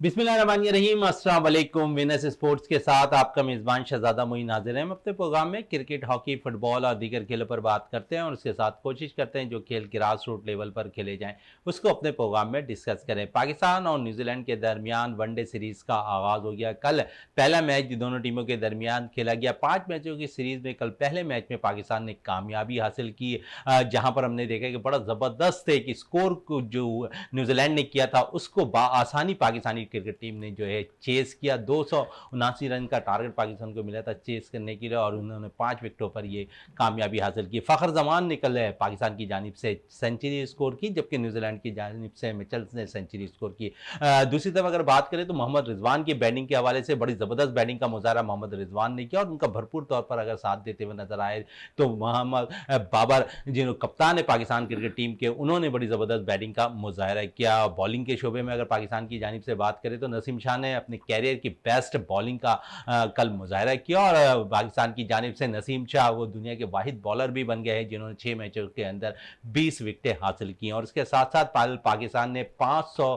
बिस्मिल्लाहिर्रहमानिर्रहीम, अस्सलाम वालेकुम। विनस स्पोर्ट्स के साथ आपका मेज़बान शहजादा मोइन हाजिर है। हम अपने प्रोग्राम में क्रिकेट, हॉकी, फुटबॉल और दीगर खेलों पर बात करते हैं और उसके साथ कोशिश करते हैं जो खेल ग्रास रूट लेवल पर खेले जाएं उसको अपने प्रोग्राम में डिस्कस करें। पाकिस्तान और न्यूजीलैंड के दरमियान वनडे सीरीज़ का आगाज़ हो गया। कल पहला मैच दोनों टीमों के दरमियान खेला गया। 5 मैचों की सीरीज़ में कल पहले मैच में पाकिस्तान ने कामयाबी हासिल की, जहाँ पर हमने देखा कि बड़ा ज़बरदस्त एक स्कोर को जो न्यूजीलैंड ने किया था उसको आसानी पाकिस्तानी क्रिकेट टीम ने जो है चेस किया। 279 रन का टारगेट पाकिस्तान को मिला था चेस करने के लिए और उन्होंने 5 विकेटों पर ये कामयाबी हासिल की। फ़खर जमान ने कल पाकिस्तान की जानिब से सेंचुरी स्कोर की, जबकि न्यूजीलैंड की जानिब से मिचेल्स ने सेंचुरी स्कोर की। दूसरी तरफ अगर बात करें तो मोहम्मद रिजवान की बैटिंग के हवाले से बड़ी ज़बरदस्त बैटिंग का मुजाहरा मोहम्मद रिजवान ने किया और उनका भरपूर तौर पर अगर साथ देते हुए नजर आए तो मोहम्मद बाबर जिन्होंने कप्तान है पाकिस्तान क्रिकेट टीम के, उन्होंने बड़ी ज़बरदस्त बैटिंग का मुजाहरा किया। बॉलिंग के शोबे में अगर पाकिस्तान की जानिब से बात करें तो नसीम शाह ने अपने कैरियर की बेस्ट बॉलिंग का कल मुजाहरा किया और पाकिस्तान की जानिब से नसीम शाह वो दुनिया के वाहिद बॉलर भी बन गए हैं जिन्होंने 6 मैचों के अंदर 20 विकेटें हासिल की और उसके साथ साथ पाकिस्तान ने 500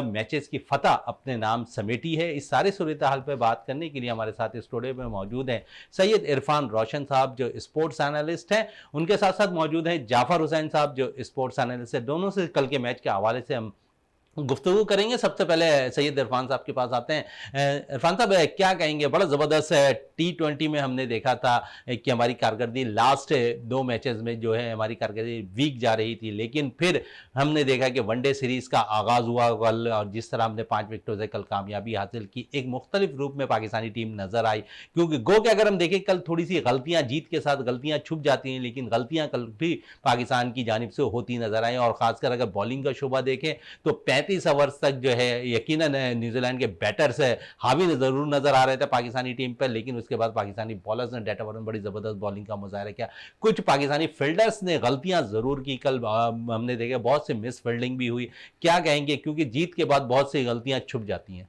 मैचेस की फतह अपने नाम समेटी है। इस सारे सूरत हाल पर बात करने के लिए हमारे साथ स्टूडियो में मौजूद हैं सैयद इरफान रोशन साहब जो स्पोर्ट्स एनालिस्ट हैं, उनके साथ साथ मौजूद हैं जाफर हुसैन साहब जो स्पोर्ट्स एनालिस्ट है। दोनों से कल के मैच के हवाले से हम गुफ्तगू करेंगे। सबसे पहले सैयद इरफान साहब के पास आते हैं। इरफान साहब क्या कहेंगे, बड़ा ज़बरदस्त T20 में हमने देखा था कि हमारी कारकर्दगी लास्ट 2 मैचेस में जो है हमारी कारकर्दगी वीक जा रही थी, लेकिन फिर हमने देखा कि वनडे सीरीज़ का आगाज़ हुआ कल और जिस तरह हमने 5 विकेटों से कल कामयाबी हासिल की, एक मुख्तलिफ रूप में पाकिस्तानी टीम नज़र आई। क्योंकि गो के अगर हम देखें कल थोड़ी सी गलतियाँ, जीत के साथ गलतियाँ छुप जाती हैं, लेकिन गलतियाँ कल भी पाकिस्तान की जानिब से होती नज़र आई और ख़ासकर अगर बॉलिंग का शोबा देखें तो 35 ओवर्स तक जो है यकीनन न्यूजीलैंड के बैटर्स हावी ज़रूर नजर आ रहे थे पाकिस्तानी टीम पर, लेकिन उसके बाद पाकिस्तानी बॉलर्स ने डेट ओवर में बड़ी ज़बरदस्त बॉलिंग का मुजाहरा किया। कुछ पाकिस्तानी फील्डर्स ने गलतियां ज़रूर की कल, हमने देखा बहुत से मिस फील्डिंग भी हुई। क्या कहेंगे, क्योंकि जीत के बाद बहुत सी गलतियां छुप जाती हैं।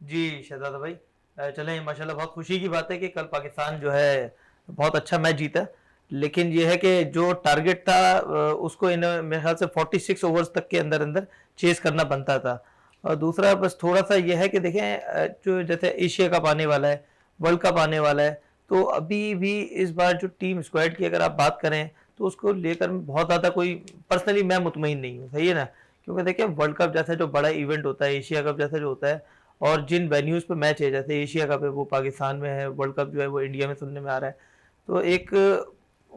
जी शहजादा भाई, चलें माशाल्लाह बहुत खुशी की बात है कि कल पाकिस्तान जो है बहुत अच्छा मैच जीता। लेकिन ये है कि जो टारगेट था उसको इन मेरे ख्याल से 46 ओवर्स तक के अंदर अंदर चेस करना बनता था। और दूसरा बस थोड़ा सा ये है कि देखें जो जैसे एशिया कप आने वाला है, वर्ल्ड कप आने वाला है, तो अभी भी इस बार जो टीम स्क्वाड की अगर आप बात करें तो उसको लेकर बहुत ज़्यादा कोई पर्सनली मैं मुतमईन नहीं हूँ, सही है ना। क्योंकि देखें वर्ल्ड कप जैसा जो बड़ा इवेंट होता है, एशिया कप जैसा जो होता है, और जिन वेन्यूज़ पे मैच है जैसे एशिया कप है वो पाकिस्तान में है, वर्ल्ड कप जो है वो इंडिया में सुनने में आ रहा है, तो एक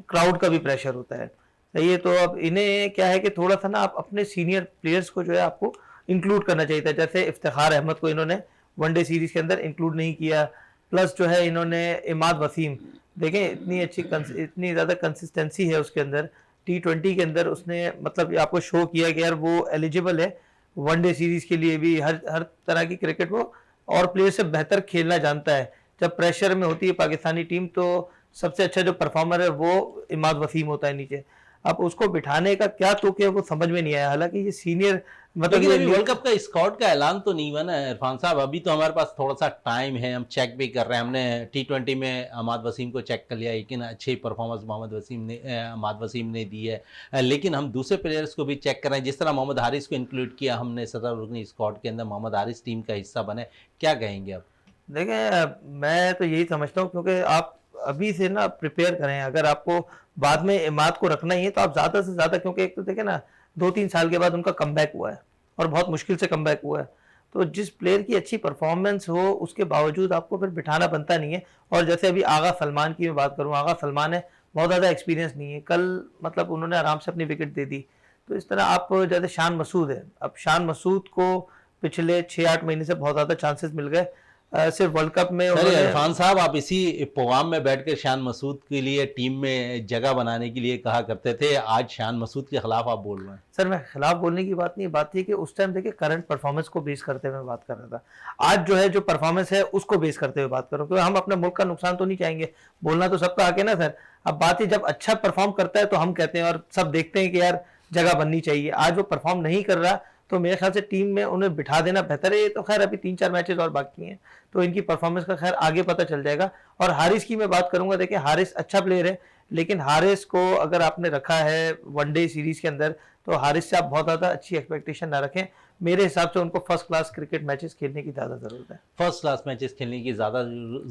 क्राउड का भी प्रेशर होता है, सही है। तो अब इन्हें क्या है कि थोड़ा सा ना आप अपने सीनियर प्लेयर्स को जो है आपको इंक्लूड करना चाहिए था। जैसे इफ्तिखार अहमद को इन्होंने वनडे सीरीज के अंदर इंक्लूड नहीं किया, प्लस जो है इन्होंने इमाद वसीम, देखें इतनी ज़्यादा कंसिस्टेंसी है उसके अंदर, T20 के अंदर उसने मतलब आपको शो किया कि यार वो एलिजिबल है वनडे सीरीज के लिए भी, हर हर तरह की क्रिकेट वो और प्लेयर से बेहतर खेलना जानता है। जब प्रेशर में होती है पाकिस्तानी टीम तो सबसे अच्छा जो परफॉर्मर है वो इमाद वसीम होता है नीचे। अब उसको बिठाने का क्या तुक है वो समझ में नहीं आया, हालांकि ये सीनियर मतलब लेकिन ये अभी वर्ल्ड कप का स्क्वाड का ऐलान तो नहीं हुआ ना इरफान साहब, अभी तो हमारे पास थोड़ा सा टाइम है, हम चेक भी कर रहे हैं। हमने T20 में अहमद वसीम को चेक कर लिया, लेकिन अच्छी परफॉर्मेंस अहमद वसीम ने दी है, लेकिन हम दूसरे प्लेयर्स को भी चेक कर रहे हैं। जिस तरह मोहम्मद हारिस को इंक्लूड किया हमने 17 रुकनी स्क्वाड के अंदर, मोहम्मद हारिस टीम का हिस्सा बने, क्या कहेंगे आप? देखें मैं तो यही समझता हूँ क्योंकि आप अभी से ना प्रिपेयर करें, अगर आपको बाद में इमाद को रखना ही है तो आप ज़्यादा से ज़्यादा, क्योंकि एक तो देखें ना 2-3 साल के बाद उनका कमबैक हुआ है और बहुत मुश्किल से कमबैक हुआ है, तो जिस प्लेयर की अच्छी परफॉर्मेंस हो उसके बावजूद आपको फिर बिठाना बनता नहीं है। और जैसे अभी आगा सलमान की मैं बात करूँ, आगा सलमान है बहुत ज़्यादा एक्सपीरियंस नहीं है, कल मतलब उन्होंने आराम से अपनी विकेट दे दी। तो इस तरह आप जैसे शान मसूद है, अब शान मसूद को पिछले 6-8 महीने से बहुत ज़्यादा चांसेस मिल गए, सिर्फ वर्ल्ड कप में सर उन्होंने। इरफान साहब, आप इसी प्रोग्राम में बैठकर शान मसूद के लिए टीम में जगह बनाने के लिए कहा करते थे, आज शान मसूद के खिलाफ आप बोल रहे हैं। सर मैं खिलाफ बोलने की बात नहीं, बात थी कि उस टाइम देखिए करंट परफॉर्मेंस को बेस करते हुए बात कर रहा था। आज जो है जो परफॉर्मेंस है उसको बेस करते हुए बात करो, क्योंकि हम अपने मुल्क का नुकसान तो नहीं चाहेंगे, बोलना तो सबका हक है ना सर। अब बात ही जब अच्छा परफॉर्म करता है तो हम कहते हैं और सब देखते हैं कि यार जगह बननी चाहिए, आज वो परफॉर्म नहीं कर रहा तो मेरे ख्याल से टीम में उन्हें बिठा देना बेहतर है। ये तो खैर अभी 3-4 मैचेस और बाकी हैं तो इनकी परफॉर्मेंस का खैर आगे पता चल जाएगा। और हारिस की मैं बात करूंगा, देखिए हारिस अच्छा प्लेयर है, लेकिन हारिस को अगर आपने रखा है वनडे सीरीज के अंदर तो हारिस से आप बहुत ज़्यादा अच्छी एक्सपेक्टेशन ना रखें। मेरे हिसाब से उनको फर्स्ट क्लास क्रिकेट मैचेस खेलने की ज़्यादा ज़रूरत है। फर्स्ट क्लास मैचेस खेलने की ज़्यादा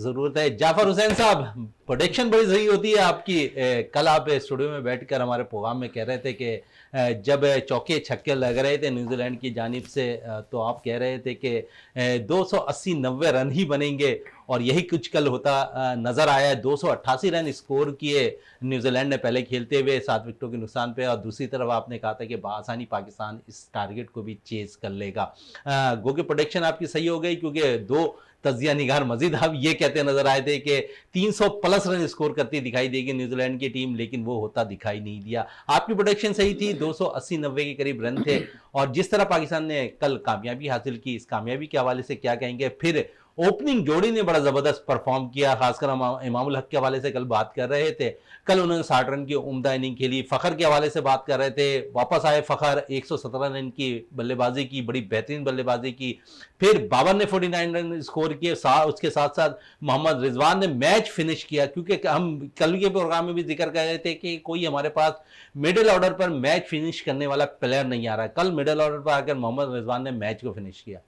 ज़रूरत है। जाफर हुसैन साहब, प्रोडिक्शन बड़ी सही होती है आपकी। कल आप स्टूडियो में बैठकर हमारे प्रोग्राम में कह रहे थे कि जब चौके छक्के लग रहे थे न्यूजीलैंड की जानिब से, तो आप कह रहे थे कि 280-90 रन ही बनेंगे, और यही कुछ कल होता नजर आया है। 288 रन स्कोर किए न्यूजीलैंड ने पहले खेलते हुए 7 विकेटों के नुकसान पे, और दूसरी तरफ आपने कहा था कि बआसानी पाकिस्तान इस टारगेट को भी चेज कर लेगा। गो के प्रोडिक्शन आपकी सही हो गई, क्योंकि दो तजिया निगार मजीद आप ये कहते नजर आए थे कि 300 प्लस रन स्कोर करती दिखाई देगी न्यूजीलैंड की टीम, लेकिन वो होता दिखाई नहीं दिया। आपकी प्रोडिक्शन सही थी, 280-90 के करीब रन थे। और जिस तरह पाकिस्तान ने कल कामयाबी हासिल की, इस कामयाबी के हवाले से क्या कहेंगे? फिर ओपनिंग जोड़ी ने बड़ा जबरदस्त परफॉर्म किया, खासकर हम इमामुल हक के हवाले से कल बात कर रहे थे। कल उन्होंने 60 रन की उम्दा इनिंग खेली। फखर के हवाले से बात कर रहे थे, वापस आए फखर, 117 रन की बल्लेबाजी की, बड़ी बेहतरीन बल्लेबाजी की। फिर बाबर ने 49 रन स्कोर किए। उसके साथ साथ मोहम्मद रिजवान ने मैच फिनिश किया, क्योंकि हम कल के प्रोग्राम में भी जिक्र कर रहे थे कि कोई हमारे पास मिडिल ऑर्डर पर मैच फिनिश करने वाला प्लेयर नहीं आ रहा। कल मिडिल ऑर्डर पर आकर मोहम्मद रिजवान ने मैच को फिनिश किया।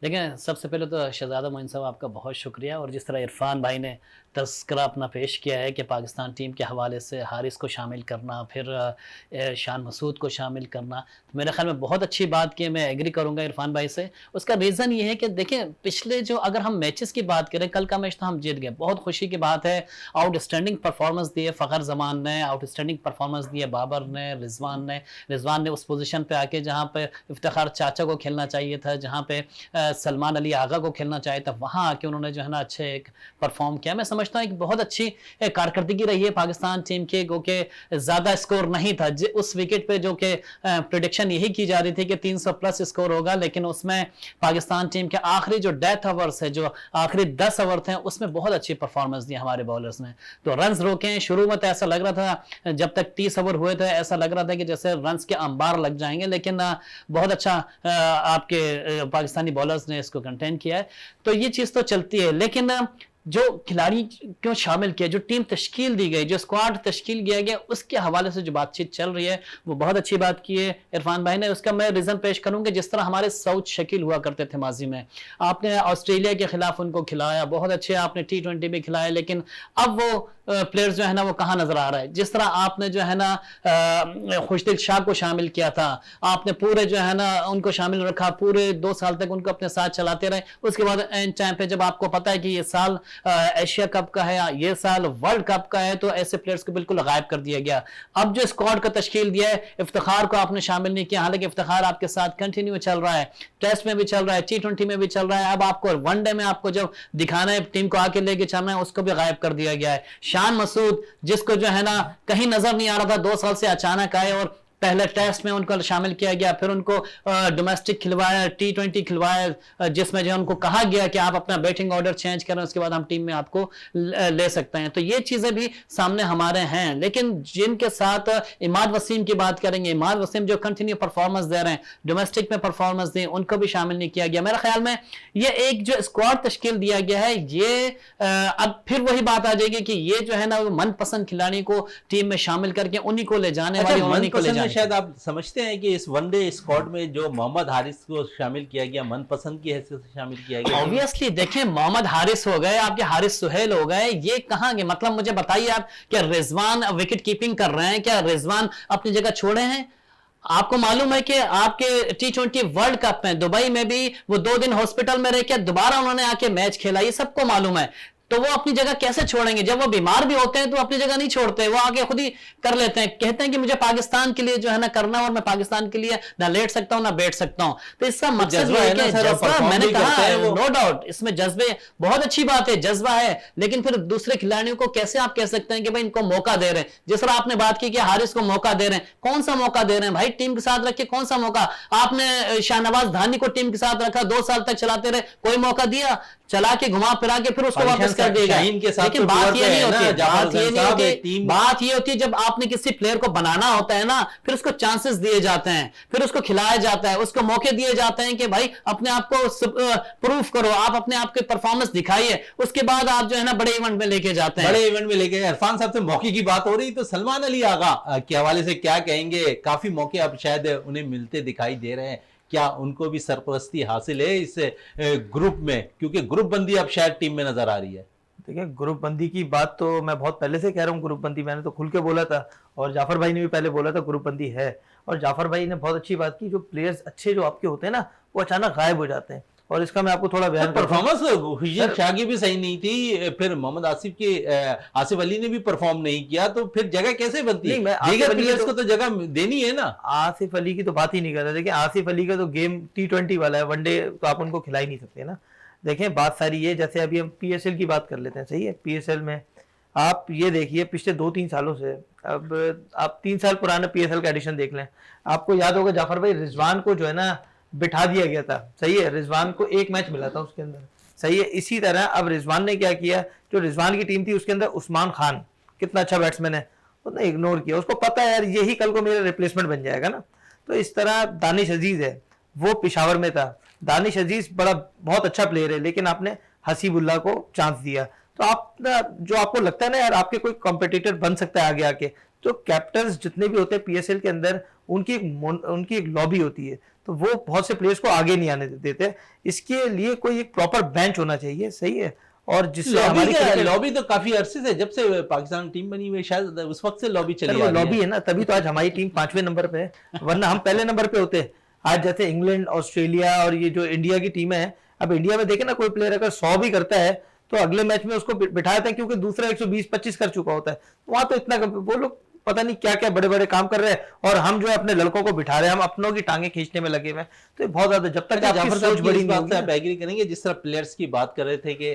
देखें, सबसे पहले तो शहजादा मोइन साहब आपका बहुत शुक्रिया, और जिस तरह इरफान भाई ने तस्करा अपना पेश किया है कि पाकिस्तान टीम के हवाले से हारिस को शामिल करना, फिर शान मसूद को शामिल करना, तो मेरे ख्याल में बहुत अच्छी बात की। मैं एग्री करूंगा इरफान भाई से। उसका रीज़न ये है कि देखें, पिछले जो अगर हम मैचेस की बात करें, कल का मैच तो हम जीत गए, बहुत खुशी की बात है। आउटस्टैंडिंग परफॉर्मेंस दिए फ़खर जमान ने, आउटस्टैंडिंग परफॉर्मेंस दिए बाबर ने, रिजवान ने उस पोजीशन पे आके जहाँ पे इफ्तिखार चाचा को खेलना चाहिए था, जहाँ पे सलमान अली आगा को खेलना चाहिए था, वहाँ आके उन्होंने जो है ना अच्छे एक परफॉर्म किया। मैं समझता हूँ एक बहुत अच्छी कारकर्दगी रही है पाकिस्तान टीम के। गो के ज़्यादा स्कोर नहीं था उस विकेट पे, जो कि प्रेडिक्शन यही की जा रही थी कि 300 प्लस स्कोर होगा, लेकिन उसमें पाकिस्तान टीम के आखिरी जो डेथ ओवर्स है, जो आखिरी 10 ओवर थे, उसमें बहुत अच्छी परफॉर्मेंस दी हमारे बॉलर्स ने। तो रन रोके, शुरू में तो ऐसा लग रहा था, जब तक 30 ओवर हुए थे, ऐसा लग रहा था कि जैसे रन के अंबार लग जाएंगे, लेकिन बहुत अच्छा आपके पाकिस्तानी बॉलर्स ने इसको कंटेन किया है। तो ये चीज़ तो चलती है, लेकिन जो खिलाड़ी क्यों शामिल किया, जो टीम तश्कील दी गई, जो स्क्वाड तश्कील किया गया, उसके हवाले से जो बातचीत चल रही है, वो बहुत अच्छी बात की है इरफान भाई ने। उसका मैं रीज़न पेश करूंगा, जिस तरह हमारे साउथ शकील हुआ करते थे माजी में, आपने ऑस्ट्रेलिया के खिलाफ उनको खिलाया, बहुत अच्छे आपने T20 भी खिलाया, लेकिन अब वो प्लेयर्स जो है ना वो कहाँ नजर आ रहा है। जिस तरह आपने जो है ना खुशदिल शाह को शामिल किया था, आपने पूरे जो है ना उनको शामिल रखा, पूरे 2 साल तक उनको अपने साथ चलाते रहे। उसके बाद एंड टाइम पे जब आपको पता है कि ये साल एशिया कप का है, ये साल वर्ल्ड कप का है, तो ऐसे प्लेयर्स को बिल्कुल गायब कर दिया गया। अब जो स्क्वाड का तश्कील दिया है, इफ्तिखार को आपने शामिल नहीं किया, हालांकि इफ्तिखार आपके साथ कंटिन्यू चल रहा है, टेस्ट में भी चल रहा है, T20 में भी चल रहा है। अब आपको वनडे में आपको जब दिखाना है, टीम को आके लेके चलना है, उसको भी गायब कर दिया गया है। शान मसूद, जिसको जो है ना कहीं नजर नहीं आ रहा था, 2 साल से अचानक आए और पहले टेस्ट में उनको शामिल किया गया, फिर उनको डोमेस्टिक खिलवाया, T20 खिलवाया, जिसमें जो उनको कहा गया कि आप अपना बैटिंग ऑर्डर चेंज करें, उसके बाद हम टीम में आपको ले सकते हैं। तो ये चीज़ें भी सामने हमारे हैं। लेकिन जिनके साथ इमाद वसीम की बात करेंगे, इमाद वसीम जो कंटिन्यू परफॉर्मेंस दे रहे हैं, डोमेस्टिक में परफॉर्मेंस दें, उनको भी शामिल नहीं किया गया। मेरे ख्याल में ये एक जो स्क्वाड तश्कील दिया गया है, ये अब फिर वही बात आ जाएगी कि ये जो है ना मनपसंद खिलाड़ी को टीम में शामिल करके उन्हीं को ले जाने वाली, उन्हीं को ले जाने। शायद आप समझते हैं कि इस वनडे स्क्वाड में जो मोहम्मद हारिस को शामिल किया गया, मनपसंद की हैसियत से शामिल किया गया। ऑब्वियसली देखें, मोहम्मद हारिस हो गए, आपके हारिस सुहेल हो गए, ये कहां गए? मतलब मुझे बताइए आप, क्या रिजवान विकेट कीपिंग कर रहे हैं? क्या रिजवान अपनी जगह छोड़े हैं? आपको मालूम है कि आपके T20 वर्ल्ड कप में दुबई में भी वो 2 दिन हॉस्पिटल में रह के दोबारा उन्होंने आके मैच खेला, ये सबको मालूम है। तो वो अपनी जगह कैसे छोड़ेंगे? जब वो बीमार भी होते हैं तो अपनी जगह नहीं छोड़ते, वो आगे खुद ही कर लेते हैं, कहते हैं कि मुझे पाकिस्तान के लिए जो है ना करना है, और मैं पाकिस्तान के लिए ना लेट सकता हूं ना बैठ सकता हूं। तो इसका मकसद ये है कि जज्बा, मैंने कहा नो डाउट इसमें जज्बे, बहुत अच्छी बात है, जज्बा है, लेकिन फिर दूसरे खिलाड़ियों को कैसे आप कह सकते हैं कि भाई इनको मौका दे रहे हैं? जिस तरह आपने बात की कि हारिस को मौका दे रहे हैं, कौन सा मौका दे रहे हैं भाई? टीम के साथ रख के कौन सा मौका? आपने शाहनवाज धानी को टीम के साथ रखा, 2 साल तक चलाते रहे, कोई मौका दिया? चला के घुमा फिरा के फिर उसको वापस कर देगा। शाहीन के साथ लेकिन तो बात टूर ये पे नहीं है होती, ना, जाफर बात ये हुसैन नहीं साहब, होती, टीम बात ये होती है जब आपने किसी प्लेयर को बनाना होता है ना, फिर उसको चांसेस दिए जाते हैं, फिर उसको खिलाया जाता है, उसको मौके दिए जाते हैं कि भाई अपने आप को प्रूफ करो, आप अपने आप के परफॉर्मेंस दिखाइए, उसके बाद आप जो है ना बड़े इवेंट में लेके जाते हैं। बड़े इवेंट में लेके इरफान साहब से मौके की बात हो रही, तो सलमान अली आगा के हवाले से क्या कहेंगे? काफी मौके अब शायद उन्हें मिलते दिखाई दे रहे हैं, क्या उनको भी सरपरस्ती हासिल है इस ग्रुप में, क्योंकि ग्रुप बंदी अब शायद टीम में नजर आ रही है? देखिए, ग्रुप बंदी की बात तो मैं बहुत पहले से कह रहा हूँ, ग्रुप बंदी मैंने तो खुल के बोला था, और जाफर भाई ने भी पहले बोला था ग्रुप बंदी है। और जाफर भाई ने बहुत अच्छी बात की, जो प्लेयर्स अच्छे जो आपके होते हैं ना, वो अचानक गायब हो जाते हैं, और इसका मैं आपको थोड़ा बयान करता हूं। परफॉर्मेंस हुजैर शाह की भी सही नहीं थी, फिर मोहम्मद आसिफ अली ने भी परफॉर्म नहीं किया, तो फिर जगह कैसे बनती है? नहीं, मैं आसिफ दीगर अली प्लेयर्स तो- को तो जगह देनी है ना। आसिफ अली की तो बात ही नहीं कर रहे। देखिए, आसिफ अली का तो गेम T20 वाला है, वनडे तो आप उनको खिला ही नहीं सकते ना। देखें, बात सारी ये, जैसे अभी हम PSL की बात कर लेते हैं, सही है। PSL में आप ये देखिए, पिछले 2-3 सालों से, अब आप 3 साल पुराने PSL का एडिशन देख लें, आपको याद होगा जाफर भाई, रिजवान को जो है ना बिठा दिया गया था, सही है। रिजवान को 1 मैच मिला था उसके अंदर, सही है। इसी तरह अब रिजवान ने क्या किया, जो रिजवान की टीम थी उसके अंदर उस्मान खान कितना अच्छा बैट्समैन है, उसने इग्नोर किया। उसको पता है यार यही कल को मेरा रिप्लेसमेंट बन जाएगा ना। तो इस तरह दानिश अजीज है, वो पिशावर में था। दानिश अजीज बहुत अच्छा प्लेयर है, लेकिन आपने हसीबुल्लाह को चांस दिया। तो आप ना, जो आपको लगता है ना यार आपके कोई कॉम्पिटिटर बन सकता है आगे आके, तो कैप्टन्स जितने भी होते हैं PSL के अंदर, उनकी एक लॉबी होती है, तो वो बहुत से प्लेयर्स को आगे नहीं आने देते। इसके लिए कोई एक प्रॉपर बेंच होना चाहिए, सही है। और जिससे हमारी लॉबी तो काफी अरसे से, जब से पाकिस्तान टीम बनी हुई, शायद उस वक्त से लॉबी चली आ रही लॉबी है ना, तभी तो आज हमारी टीम 5वें नंबर पे है, वरना हम पहले नंबर पे होते। आज जैसे इंग्लैंड, ऑस्ट्रेलिया और ये जो इंडिया की टीम है, अब इंडिया में देखे ना, कोई प्लेयर अगर 100 भी करता है तो अगले मैच में उसको बिठाते हैं, क्योंकि दूसरा 120-25 कर चुका होता है। वहां तो इतना वो लोग पता नहीं क्या क्या बड़े बड़े काम कर रहे हैं, और हम जो है अपने लड़कों को बिठा रहे हैं, हम अपनों की टांगे खींचने में लगे हुए हैं। तो बहुत ज्यादा, जब तक आपकी सोच बड़ी नहीं होगी। आप एग्री करेंगे, जिस तरह प्लेयर्स की बात कर रहे थे कि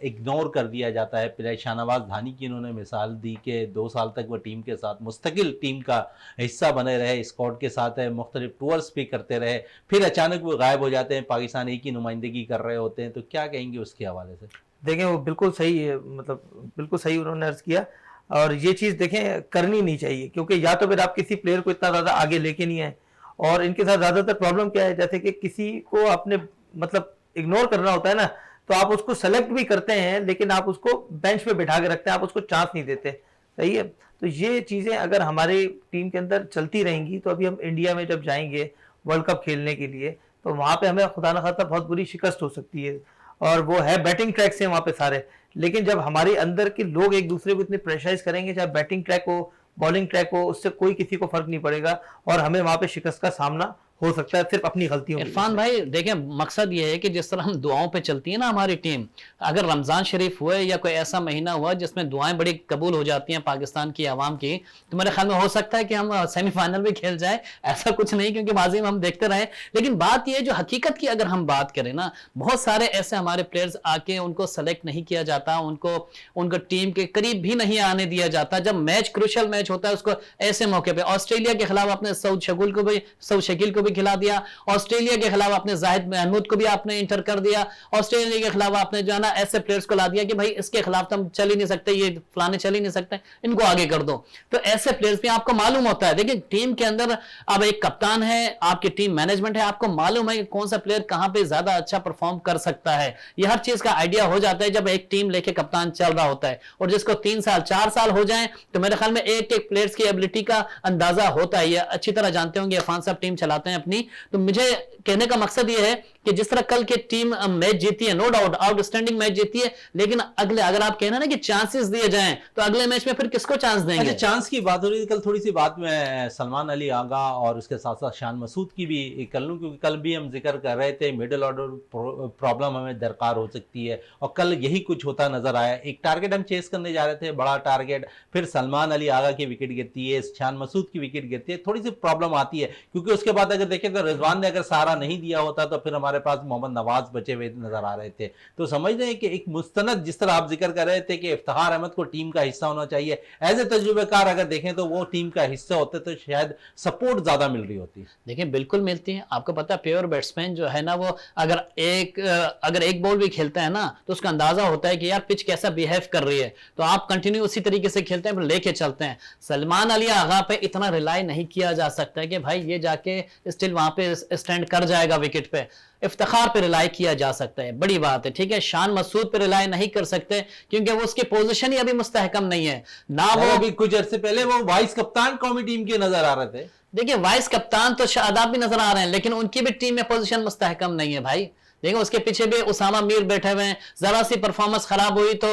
इग्नोर कर दिया जाता है प्लेयर, शाहनवाज धानी की इन्होंने मिसाल दी कि 2 साल तक वो टीम के साथ मुस्तकिल टीम का हिस्सा बने रहे, स्क्वाड के साथ मुख्तलिफ टूर्स भी करते रहे, फिर अचानक वो गायब हो जाते हैं, पाकिस्तान एक ही नुमाइंदगी कर रहे होते हैं, तो क्या कहेंगे उसके हवाले से? देखें, वो बिल्कुल सही है, मतलब बिल्कुल सही उन्होंने अर्ज किया, और ये चीज देखें करनी नहीं चाहिए, क्योंकि या तो फिर आप किसी प्लेयर को इतना ज्यादा आगे लेके नहीं आए, और इनके साथ ज्यादातर प्रॉब्लम क्या है, जैसे कि किसी को आपने मतलब इग्नोर करना होता है ना, तो आप उसको सेलेक्ट भी करते हैं, लेकिन आप उसको बेंच पे बिठा के रखते हैं, आप उसको चांस नहीं देते, सही है। तो ये चीजें अगर हमारी टीम के अंदर चलती रहेंगी, तो अभी हम इंडिया में जब जाएंगे वर्ल्ड कप खेलने के लिए, तो वहां पे हमें खुदा न खास्ता बहुत बुरी शिकस्त हो सकती है, और वो है बैटिंग ट्रैक से वहां पे सारे। लेकिन जब हमारे अंदर के लोग एक दूसरे को इतने प्रेशराइज करेंगे, चाहे बैटिंग ट्रैक हो, बॉलिंग ट्रैक हो, उससे कोई किसी को फर्क नहीं पड़ेगा, और हमें वहां पे शिकस्त का सामना हो सकता है सिर्फ अपनी गलतियों की। इरफान भाई देखें, मकसद ये है कि जिस तरह हम दुआओं पे चलती है ना हमारी टीम, अगर रमज़ान शरीफ हुए या कोई ऐसा महीना हुआ जिसमें दुआएं बड़ी कबूल हो जाती हैं पाकिस्तान की आवाम की, तो मेरे ख्याल में हो सकता है कि हम सेमीफाइनल भी खेल जाए। ऐसा कुछ नहीं, क्योंकि माजी में हम देखते रहे। लेकिन बात यह, जो हकीकत की अगर हम बात करें ना, बहुत सारे ऐसे हमारे प्लेयर्स आके उनको सेलेक्ट नहीं किया जाता, उनको टीम के करीब भी नहीं आने दिया जाता। जब मैच क्रूशल मैच होता है, उसको ऐसे मौके पर ऑस्ट्रेलिया के खिलाफ आपने सऊद शकील को भी खिला दिया, ऑस्ट्रेलिया के खिलाफ आपने जाहिद महमूद को भी आपने इंटर कर दिया, ऑस्ट्रेलिया के खिलाफ आपने जो है ना ऐसे प्लेयर्स को ला दिया कि भाई इसके खिलाफ तो हम चल ही नहीं सकते, ये फलाने चल ही नहीं सकते, इनको आगे कर दो। तो ऐसे प्लेयर्स भी आपको मालूम होता है। देखिए, टीम के अंदर अब एक कप्तान है, आपकी टीम मैनेजमेंट है, आपको मालूम है कि कौन सा प्लेयर कहां पे ज्यादा अच्छा परफॉर्म कर सकता है। ये हर चीज का आइडिया हो जाता है जब एक टीम लेके कप्तान चल रहा होता है। और जिसको 3 साल 4 साल हो जाए, तो मेरे ख्याल में एक एक प्लेयर्स की एबिलिटी का अंदाजा होता है। ये अच्छी तरह जानते होंगे, इरफान साहब टीम चलाते हैं अपनी। तो मुझे कहने का मकसद यह है कि जिस तरह कल की टीम मैच जीती है, नो डाउट आउटस्टैंडिंग मैच जीती है, लेकिन अगले, अगर आप कहना ना कि चांसेस दिए जाएं, तो अगले मैच में फिर किसको चांस देंगे? अच्छा, चांस की बात हो रही थी, कल थोड़ी सी बात में सलमान अली आगा और उसके साथ साथ शान मसूद की भी कर लूं, क्योंकि कल भी हम जिक्र कर रहे थे मिडिल ऑर्डर प्रॉब्लम हमें दरकार हो सकती है, और कल यही कुछ होता नजर आया। एक टारगेट हम चेस करने जा रहे थे, बड़ा टारगेट, फिर सलमान अली आगा की विकेट गिरती है, शान मसूद की विकेट गिरती है, थोड़ी सी प्रॉब्लम आती है, क्योंकि उसके बाद अगर देखें तो रिजवान ने अगर सहारा नहीं दिया होता तो फिर हमारे पास मोहम्मद नवाज बचे हुए नजर आ रहे थे। तो समझ रहे हैं कि एक मुस्तनद, जिस तरह आप जिक्र कर रहे थे कि इफ्तिखार अहमद को टीम का हिस्सा होना चाहिए, एज ए तजुर्बेकार अगर देखें तो वो टीम का हिस्सा होते तो शायद सपोर्ट ज्यादा मिल रही होती। देखिए बिल्कुल मिलती है। आपको पता है प्योर बैट्समैन जो है ना, वो अगर एक बॉल भी खेलता है ना तो उसका अंदाजा होता है कि यार पिच कैसा बिहेव कर रही है, तो आप कंटिन्यू उसी तरीके से खेलते हैं, लेके चलते हैं। सलमान अली आगा पे इतना रिलाई नहीं किया जा सकता है कि भाई ये जाके स्टिल वहां पे स्टैंड कर जाएगा विकेट पे। इफ्तिखार पे रिलाई किया जा सकता है, बड़ी बात है, ठीक है। शान मसूद पे रिलाई नहीं कर सकते क्योंकि वो उसकी पोजीशन ही अभी मुस्तहकम नहीं है ना। वो अभी कुछ अर्से पहले वो वाइस कप्तान कौमी टीम के नजर आ रहे थे। देखिए वाइस कप्तान तो शादाब भी नजर आ रहे हैं, लेकिन उनकी भी टीम में पोजीशन मुस्तहकम नहीं है भाई। देखो उसके पीछे भी उसामा मीर बैठे हुए हैं, जरा सी परफॉर्मेंस खराब हुई तो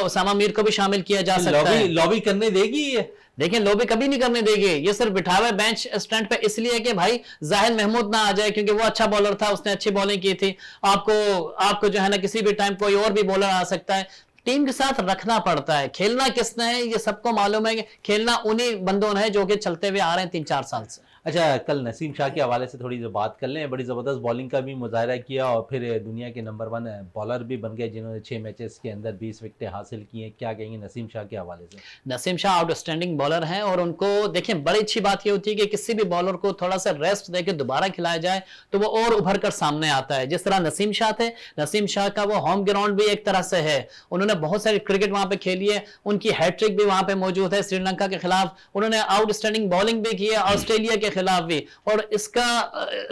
उसामा मीर को भी शामिल किया जा सकता है। लॉबी करने देगी ये? देखिए लॉबी कभी नहीं करने देगी, ये सिर्फ बिठावे बेंच स्टैंड पे इसलिए कि भाई जाहिद महमूद ना आ जाए, क्योंकि वो अच्छा बॉलर था, उसने अच्छी बॉलिंग की थी। आपको जो है ना किसी भी टाइम कोई और भी बॉलर आ सकता है। टीम के साथ रखना पड़ता है। खेलना किसने है ये सबको मालूम है कि खेलना उन्हीं बंदों ने है जो कि चलते हुए आ रहे हैं 3-4 साल से। अच्छा, कल नसीम शाह के हवाले से थोड़ी जो बात कर लें, बड़ी ज़बरदस्त बॉलिंग का भी मुजाहरा किया और फिर दुनिया के नंबर 1 बॉलर भी बन गए जिन्होंने 6 मैचेस के अंदर 20 विकेटें हासिल की हैं। क्या कहेंगे नसीम शाह के हवाले से? नसीम शाह आउटस्टैंडिंग बॉलर हैं और उनको देखिए बड़ी अच्छी बात ये होती है कि किसी भी बॉलर को थोड़ा सा रेस्ट देकर दोबारा खिलाया जाए तो वो और उभर कर सामने आता है। जिस तरह नसीम शाह थे, नसीम शाह का वो होम ग्राउंड भी एक तरह से है, उन्होंने बहुत सारी क्रिकेट वहां पे खेली है, उनकी हैट्रिक भी वहां पे मौजूद है श्रीलंका के खिलाफ, उन्होंने आउटस्टैंडिंग बॉलिंग भी की है ऑस्ट्रेलिया के खिलाफ भी। और इसका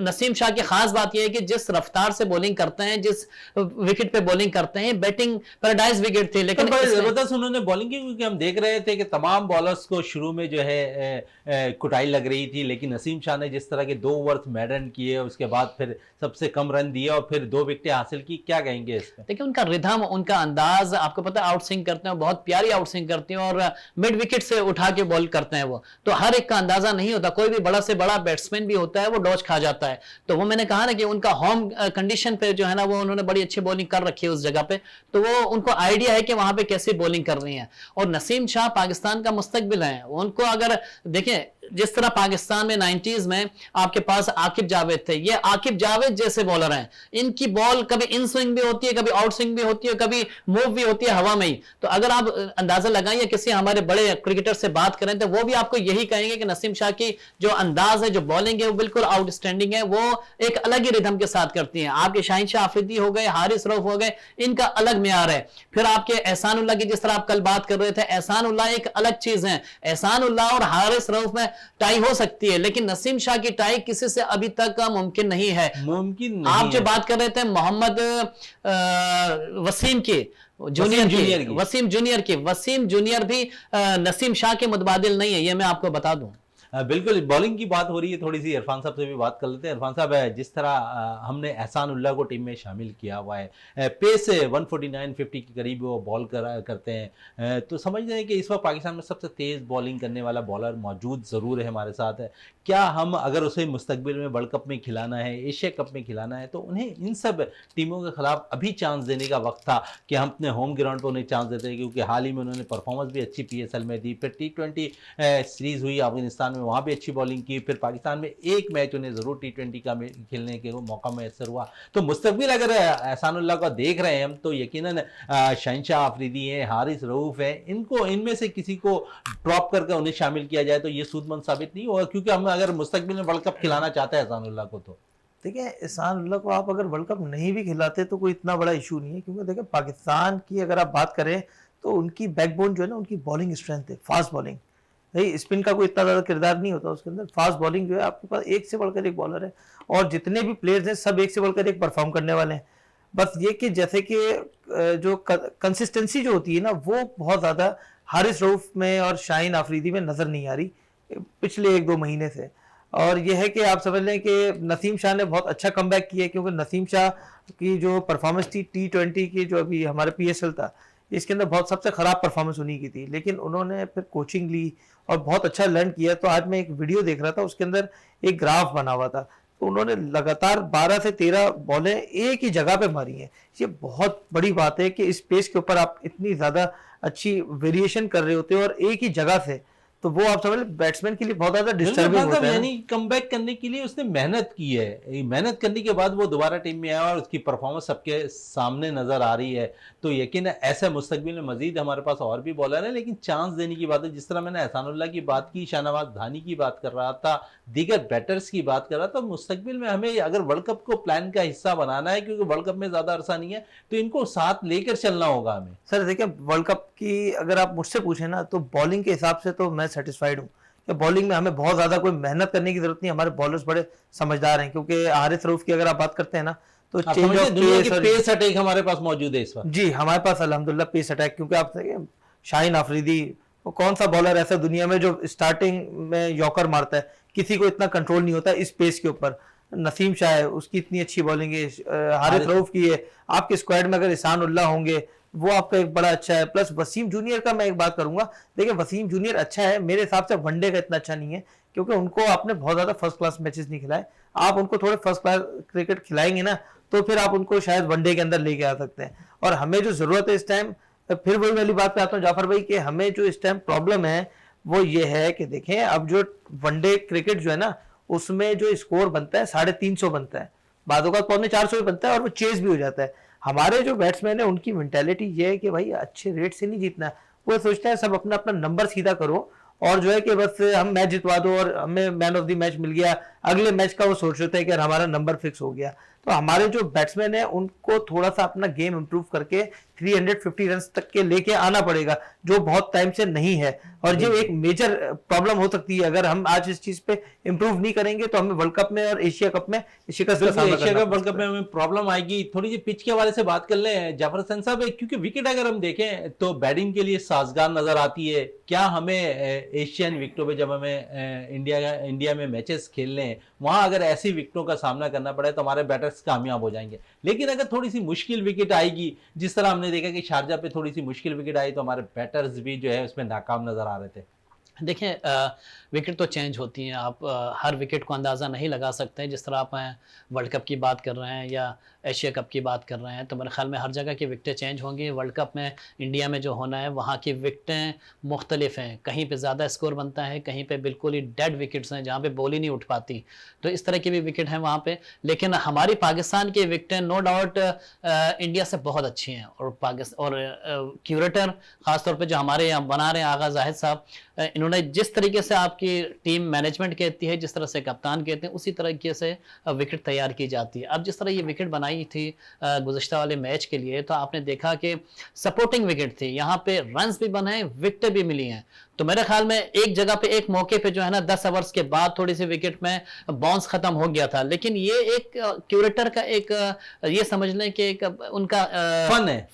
नसीम शाह की खास बात यह है कि जिस रफ्तार से बॉलिंग करते हैं, जिस विकेट पे बॉलिंग करते हैं, बैटिंग पैराडाइज विकेट थी, लेकिन बड़ी जबरदस्त उन्होंने बॉलिंग की, क्योंकि हम देख रहे थे कि तमाम बॉलर्स को शुरू में जो है कुटाई लग रही थी, लेकिन नसीम शाह ने जिस तरह के 2 ओवर मेडन किए, उसके बाद फिर सबसे कम रन दिए और फिर 2 विकेटें हासिल की। क्या कहेंगे इस पर? देखिए उनका रिदम, उनका अंदाज, आपको पता है आउटस्विंग करते हैं, बहुत प्यारी आउटस्विंग करते हैं और मिड विकेट से उठा के बॉल करते हैं वो, तो हर एक का अंदाजा नहीं होता। कोई भी बड़ा से बड़ा बैट्समैन भी होता है वो डॉज खा जाता है। तो वो मैंने कहा ना कि उनका होम कंडीशन पे जो है ना वो उन्होंने बड़ी अच्छी बॉलिंग कर रखी है उस जगह पे, तो वो उनको आइडिया है कि वहां पे कैसे बॉलिंग कर रही है। और नसीम शाह पाकिस्तान का मुस्तकबिल है। उनको अगर देखें जिस तरह पाकिस्तान में 90s में आपके पास आकिब जावेद थे, ये आकिब जावेद जैसे बॉलर हैं, इनकी बॉल कभी इन स्विंग भी होती है, कभी आउट स्विंग भी होती है, कभी मूव भी होती है हवा में ही। तो अगर आप अंदाजा लगाइए किसी हमारे बड़े क्रिकेटर से बात करें तो वो भी आपको यही कहेंगे कि नसीम शाह की जो अंदाज है, जो बॉलिंग है, वो बिल्कुल आउटस्टैंडिंग है, वो एक अलग ही रिदम के साथ करती है। आपके शाहीन शाह अफरीदी हो गए, हारिस रऊफ हो गए, इनका अलग म्यार है। फिर आपके एहसानुल्लाह की जिस तरह आप कल बात कर रहे थे, एहसानुल्लाह एक अलग चीज है। एहसानुल्लाह और हारिस रऊफ में टाई हो सकती है, लेकिन नसीम शाह की टाई किसी से अभी तक मुमकिन नहीं है। मुमकिन नहीं आप जो है। बात कर रहे थे मोहम्मद वसीम की, वसीम जूनियर भी नसीम शाह के मुतबादिल नहीं है, ये मैं आपको बता दूं। बिल्कुल, बॉलिंग की बात हो रही है, थोड़ी सी इरफान साहब से भी बात कर लेते हैं। इरफान साहब, जिस तरह हमने एहसानुल्लाह को टीम में शामिल किया हुआ है, पेस 149-50 के करीब वो बॉल करते हैं, तो समझ रहे हैं कि इस वक्त पाकिस्तान में सबसे तेज़ बॉलिंग करने वाला बॉलर मौजूद ज़रूर है हमारे साथ है। क्या हम अगर उसे मुस्तकबिल में वर्ल्ड कप में खिलाना है, एशिया कप में खिलाना है, तो उन्हें इन सब टीमों के खिलाफ अभी चांस देने का वक्त था कि हम अपने होम ग्राउंड पर उन्हें चांस देते हैं, क्योंकि हाल ही में उन्होंने परफॉर्मेंस भी अच्छी PSL में दी, फिर T20 सीरीज़ हुई अफगानिस्तान में, वहाँ भी अच्छी बॉलिंग की, फिर पाकिस्तान में एक मैच उन्हें ज़रूर T20 का खेलने के मौका मैसर हुआ। तो मुस्तकबिल अगर एहसानुल्लाह को देख रहे हैं हम, तो यकीनन शहनशाह अफरीदी हैं, हारिस रऊफ हैं, इनमें से किसी को ड्रॉप करके उन्हें शामिल किया जाए तो ये सूदमंद साबित नहीं होगा, क्योंकि हम अगर मुस्तकबिल में वर्ल्ड कप खिलाना चाहते हैं एहसानुल्लाह को, तो देखिए एहसानुल्लाह को आप अगर वर्ल्ड कप नहीं भी खिलाते तो कोई इतना बड़ा इशू नहीं है, क्योंकि देखिए पाकिस्तान की अगर आप बात करें तो उनकी बैकबोन जो है ना, उनकी बॉलिंग स्ट्रेंथ है, फास्ट बॉलिंग। भाई स्पिन का कोई इतना ज़्यादा किरदार नहीं होता उसके अंदर, फास्ट बॉलिंग जो है आपके पास एक से बढ़कर एक बॉलर है, और जितने भी प्लेयर्स हैं सब एक से बढ़कर एक परफॉर्म करने वाले हैं। बस ये कि जैसे कि जो कंसिस्टेंसी जो होती है ना, वो बहुत ज़्यादा हारिस रऊफ में और शाहीन अफरीदी में नज़र नहीं आ रही पिछले 1-2 महीने से। और ये है कि आप समझ लें कि नसीम शाह ने बहुत अच्छा कमबैक किया, क्योंकि नसीम शाह की जो परफॉर्मेंस थी T20 की, जो अभी हमारे PSL था, इसके अंदर बहुत सबसे ख़राब परफॉर्मेंस उन्हीं की थी, लेकिन उन्होंने फिर कोचिंग ली और बहुत अच्छा लर्न किया। तो आज मैं एक वीडियो देख रहा था, उसके अंदर एक ग्राफ बना हुआ था, तो उन्होंने लगातार 12 से 13 बॉलें एक ही जगह पे मारी हैं। ये बहुत बड़ी बात है कि इस पेस के ऊपर आप इतनी ज़्यादा अच्छी वेरिएशन कर रहे होते हो और एक ही जगह से, तो वो आप समझ लें बैट्समैन के लिए बहुत ज्यादा बिल्कुल डिस्टर्बिंग मतलब होता है ना। यानी कमबैक करने के लिए उसने मेहनत की है, ये मेहनत करने के बाद वो दोबारा टीम में आया और उसकी परफॉर्मेंस सबके सामने नजर आ रही है। तो यकीन है ऐसे मुस्तकबिल में मजीद हमारे पास और भी बॉलर है, लेकिन चांस देने की बात है। जिस तरह मैंने एहसानुल्लाह की बात की, शाहनवाज धानी की बात कर रहा था, दीगर बैटर्स की बात कर रहा था, मुस्तकबिल में हमें अगर वर्ल्ड कप को प्लान का हिस्सा बनाना है, क्योंकि वर्ल्ड कप में ज्यादा अरसा नहीं है, तो इनको साथ लेकर चलना होगा हमें। सर देखिए वर्ल्ड कप की अगर आप मुझसे पूछे ना तो बॉलिंग के हिसाब से तो मैं सेटिस्फाइड हूँ कि बॉलिंग में हमें बहुत ज्यादा कोई मेहनत करने की जरूरत नहीं, हमारे बॉलर्स बड़े समझदार हैं। क्योंकि हारिस रऊफ की अगर आप बात करते हैं ना तो आप चेंज समझते ऑफ हैं दुनिया की पेस और पेस अटैक हमारे पास मौजूद है इस वक्त। जी हमारे पास अल्हम्दुलिल्लाह पेस अटैक, क्योंकि आप देखिए शाहीन अफरीदी, वो कौन सा बॉलर ऐसा दुनिया में जो स्टार्टिंग में यॉर्कर मारता है, किसी को इतना कंट्रोल नहीं होता इस पेस के ऊपर। नसीम शाह है, उसकी इतनी अच्छी बॉलिंग है, हारिस रऊफ की है। आपके स्क्वाड में अगर ईशान उल्लाह होंगे वो आपका एक बड़ा अच्छा है, प्लस वसीम जूनियर का मैं एक बात करूंगा। देखिए वसीम जूनियर अच्छा है, मेरे हिसाब से वनडे का इतना अच्छा नहीं है, क्योंकि उनको आपने बहुत ज्यादा फर्स्ट क्लास मैचेस नहीं खिलाए। आप उनको थोड़े फर्स्ट क्लास क्रिकेट खिलाएंगे ना तो फिर आप उनको शायद वनडे के अंदर लेके आ सकते हैं। और हमें जो जरूरत है इस टाइम, फिर वही वाली बात पे आता हूँ जाफर भाई, कि हमें जो इस टाइम प्रॉब्लम है वो ये है कि देखें अब जो वनडे क्रिकेट जो है ना उसमें जो स्कोर बनता है 350 बनता है, बादों का 350 भी बनता है और वो चेज भी हो जाता है। हमारे जो बैट्समैन है उनकी मेंटेलिटी ये है कि भाई अच्छे रेट से नहीं जीतना है, वो सोचते हैं सब अपना अपना नंबर सीधा करो और जो है कि बस हम मैच जितवा दो और हमें मैन ऑफ द मैच मिल गया, अगले मैच का वो सोच रहे थे कि हमारा नंबर फिक्स हो गया। तो हमारे जो बैट्समैन है उनको थोड़ा सा अपना गेम इंप्रूव करके 350 रन तक के लेके आना पड़ेगा, जो बहुत टाइम से नहीं है। और ये एक मेजर प्रॉब्लम हो सकती है, अगर हम आज इस चीज पे इंप्रूव नहीं करेंगे तो हमें वर्ल्ड कप में और एशिया कप में शिकस्त का सामना एशिया करना कप वर्ल्ड कप में हमें प्रॉब्लम आएगी। थोड़ी सी पिच के हवाले से बात कर लें जाफर हसन साहब, क्योंकि विकेट अगर हम देखें तो बैटिंग के लिए साजगार नजर आती है। क्या हमें एशियन विकेटों पे जब हमें इंडिया में मैचेस खेलने हैं, वहां अगर ऐसी विकेटों का सामना करना पड़े तो हमारे बैटर्स कामयाब हो जाएंगे। लेकिन अगर थोड़ी सी मुश्किल विकेट आएगी, जिस तरह हमने देखा कि शारजा पे थोड़ी सी मुश्किल विकेट आई, तो हमारे बैटर्स भी जो है उसमें नाकाम नजर आ रहे थे। देखिए विकेट तो चेंज होती हैं, आप हर विकेट को अंदाज़ा नहीं लगा सकते। जिस तरह आप वर्ल्ड कप की बात कर रहे हैं या एशिया कप की बात कर रहे हैं, तो मेरे ख्याल में हर जगह की विकेटें चेंज होंगी। वर्ल्ड कप में इंडिया में जो होना है वहाँ की विकेटें मुख्तलिफ हैं, कहीं पे ज़्यादा स्कोर बनता है, कहीं पे बिल्कुल ही डेड विकेट्स हैं जहाँ पे बॉल ही नहीं उठ पाती। तो इस तरह की भी विकेट हैं वहाँ पे। लेकिन हमारी पाकिस्तान की विकेटें नो डाउट इंडिया से बहुत अच्छी हैं। और पाकिस्तान और क्यूरेटर ख़ासतौर पर जो हमारे यहाँ बना रहे हैं आगा जाहिद साहब, इन्होंने जिस तरीके से आपकी टीम मैनेजमेंट कहती है, जिस तरह से कप्तान कहते हैं, उसी तरीके से विकेट तैयार की जाती है। अब जिस तरह ये विकेट बनाई थी गुज़श्ता वाले मैच के लिए, तो आपने देखा कि सपोर्टिंग विकेट थी, यहाँ पे रन्स भी बने, विकेटें भी मिली हैं। तो मेरे ख्याल में एक जगह पे एक मौके पे जो है ना 10 ओवर्स के बाद थोड़ी सी विकेट में बाउंस खत्म हो गया था। लेकिन ये एक क्यूरेटर का एक ये समझ लें कि एक उनका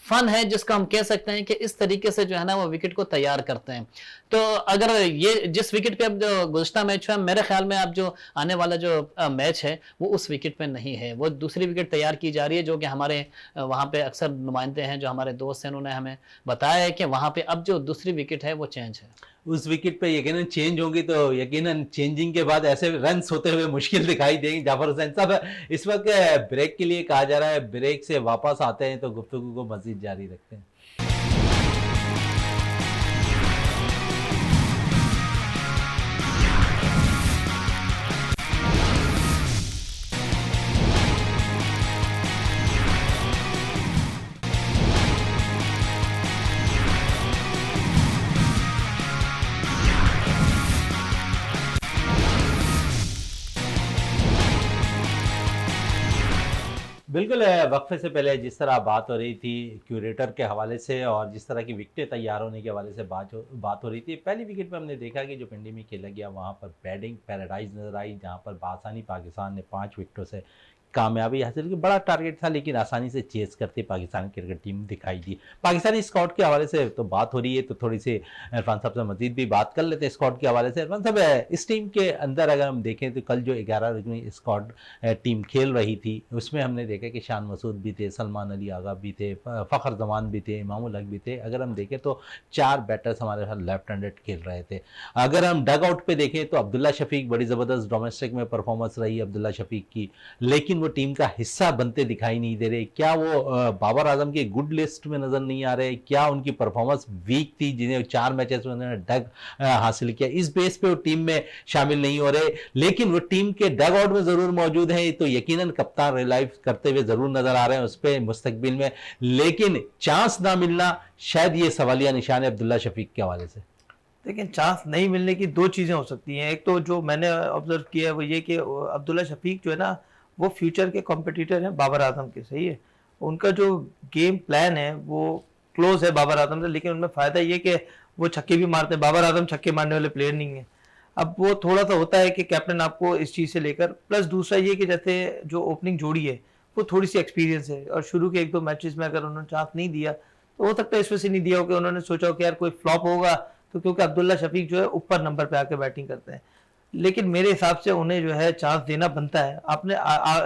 फन है जिसका हम कह सकते हैं कि इस तरीके से जो है ना वो विकेट को तैयार करते हैं। तो अगर ये जिस विकेट पे अब जो गुज़श्ता मैच हुआ, मेरे ख्याल में अब जो आने वाला जो मैच है वो उस विकेट पे नहीं है, वो दूसरी विकेट तैयार की जा रही है। जो कि हमारे वहाँ पे अक्सर नुमाइंदे हैं जो हमारे दोस्त हैं, उन्होंने हमें बताया है कि वहाँ पे अब जो दूसरी विकेट है वो चेंज है। उस विकेट पे यकीनन चेंज होंगी, तो यकीनन चेंजिंग के बाद ऐसे रन्स होते हुए मुश्किल दिखाई देंगे। जाफर हुसैन साहब इस वक्त ब्रेक के लिए कहा जा रहा है, ब्रेक से वापस आते हैं तो गुफ्तगू को मजीद जारी रखते हैं। बिल्कुल वक्फे से पहले जिस तरह बात हो रही थी क्यूरेटर के हवाले से और जिस तरह की विकेटें तैयार होने के हवाले से बात हो रही थी, पहली विकेट पे हमने देखा कि जो पिंडी में खेला गया वहाँ पर बैटिंग पैराडाइज नज़र आई, जहाँ पर बासानी पाकिस्तान ने 5 विकेटों से कामयाबी हासिल की। बड़ा टारगेट था लेकिन आसानी से चेस करती पाकिस्तान क्रिकेट टीम दिखाई दी। पाकिस्तानी स्क्वाड के हवाले से तो बात हो रही है, तो थोड़ी सी इरफान साहब से मजीद भी बात कर लेते हैं स्क्वाड के हवाले से। इरफान साहब इस टीम के अंदर अगर हम देखें तो कल जो 11 रुकनी स्क्वाड टीम खेल रही थी उसमें हमने देखा कि शान मसूद भी थे, सलमान अली आगा भी थे, फ़खर जमान भी थे, इमामुल हक भी थे। अगर हम देखें तो 4 बैटर्स हमारे साथ लेफ्ट हैंडेड खेल रहे थे। अगर हम डग आउट पे देखें तो अब्दुल्ला शफीक बड़ी ज़बरदस्त डोमेस्टिक में परफॉर्मेंस रही अब्दुल्ला शफीक की, लेकिन वो टीम का हिस्सा बनते दिखाई नहीं दे रहे? क्या वो बाबर आजम की गुड लिस्ट में नजर नहीं आ रहे? क्या उनकी परफॉर्मेंस वीक थी, जिन्हें 4 मैचेस में उन्होंने डग हासिल किया, इस बेस पे वो टीम में शामिल नहीं हो रहे? लेकिन वो टीम के डग आउट में जरूर मौजूद है, तो यकीनन कप्तान रिलाइव करते हुए जरूर नजर आ रहे हैं उस पर मुस्तकबिल में। लेकिन चांस ना मिलना शायद ये सवालिया निशान है अब्दुल्ला शफीक के हवाले से। लेकिन चांस नहीं मिलने की दो चीज़ें हो सकती हैं। एक तो जो मैंने ऑब्जर्व किया है वो ये कि अब्दुल्ला शफीक जो है ना, वो फ्यूचर के कॉम्पिटिटर हैं बाबर आजम के, सही है। उनका जो गेम प्लान है वो क्लोज है बाबर आजम से, लेकिन उनमें फ़ायदा ये कि वो छक्के भी मारते हैं। बाबर आजम छक्के मारने वाले प्लेयर नहीं है। अब वो थोड़ा सा होता है कि कैप्टन आपको इस चीज़ से लेकर, प्लस दूसरा ये कि जैसे जो ओपनिंग जोड़ी है वो थोड़ी सी एक्सपीरियंस है, और शुरू के 1-2 मैचेस में अगर उन्होंने चांस नहीं दिया तो हो सकता है इस वजह से नहीं दिया हो कि उन्होंने सोचा हो कि यार कोई फ्लॉप होगा, तो क्योंकि अब्दुल्ला शफीक जो है ऊपर नंबर पे आके बैटिंग करते हैं। लेकिन मेरे हिसाब से उन्हें जो है चांस देना बनता है। आपने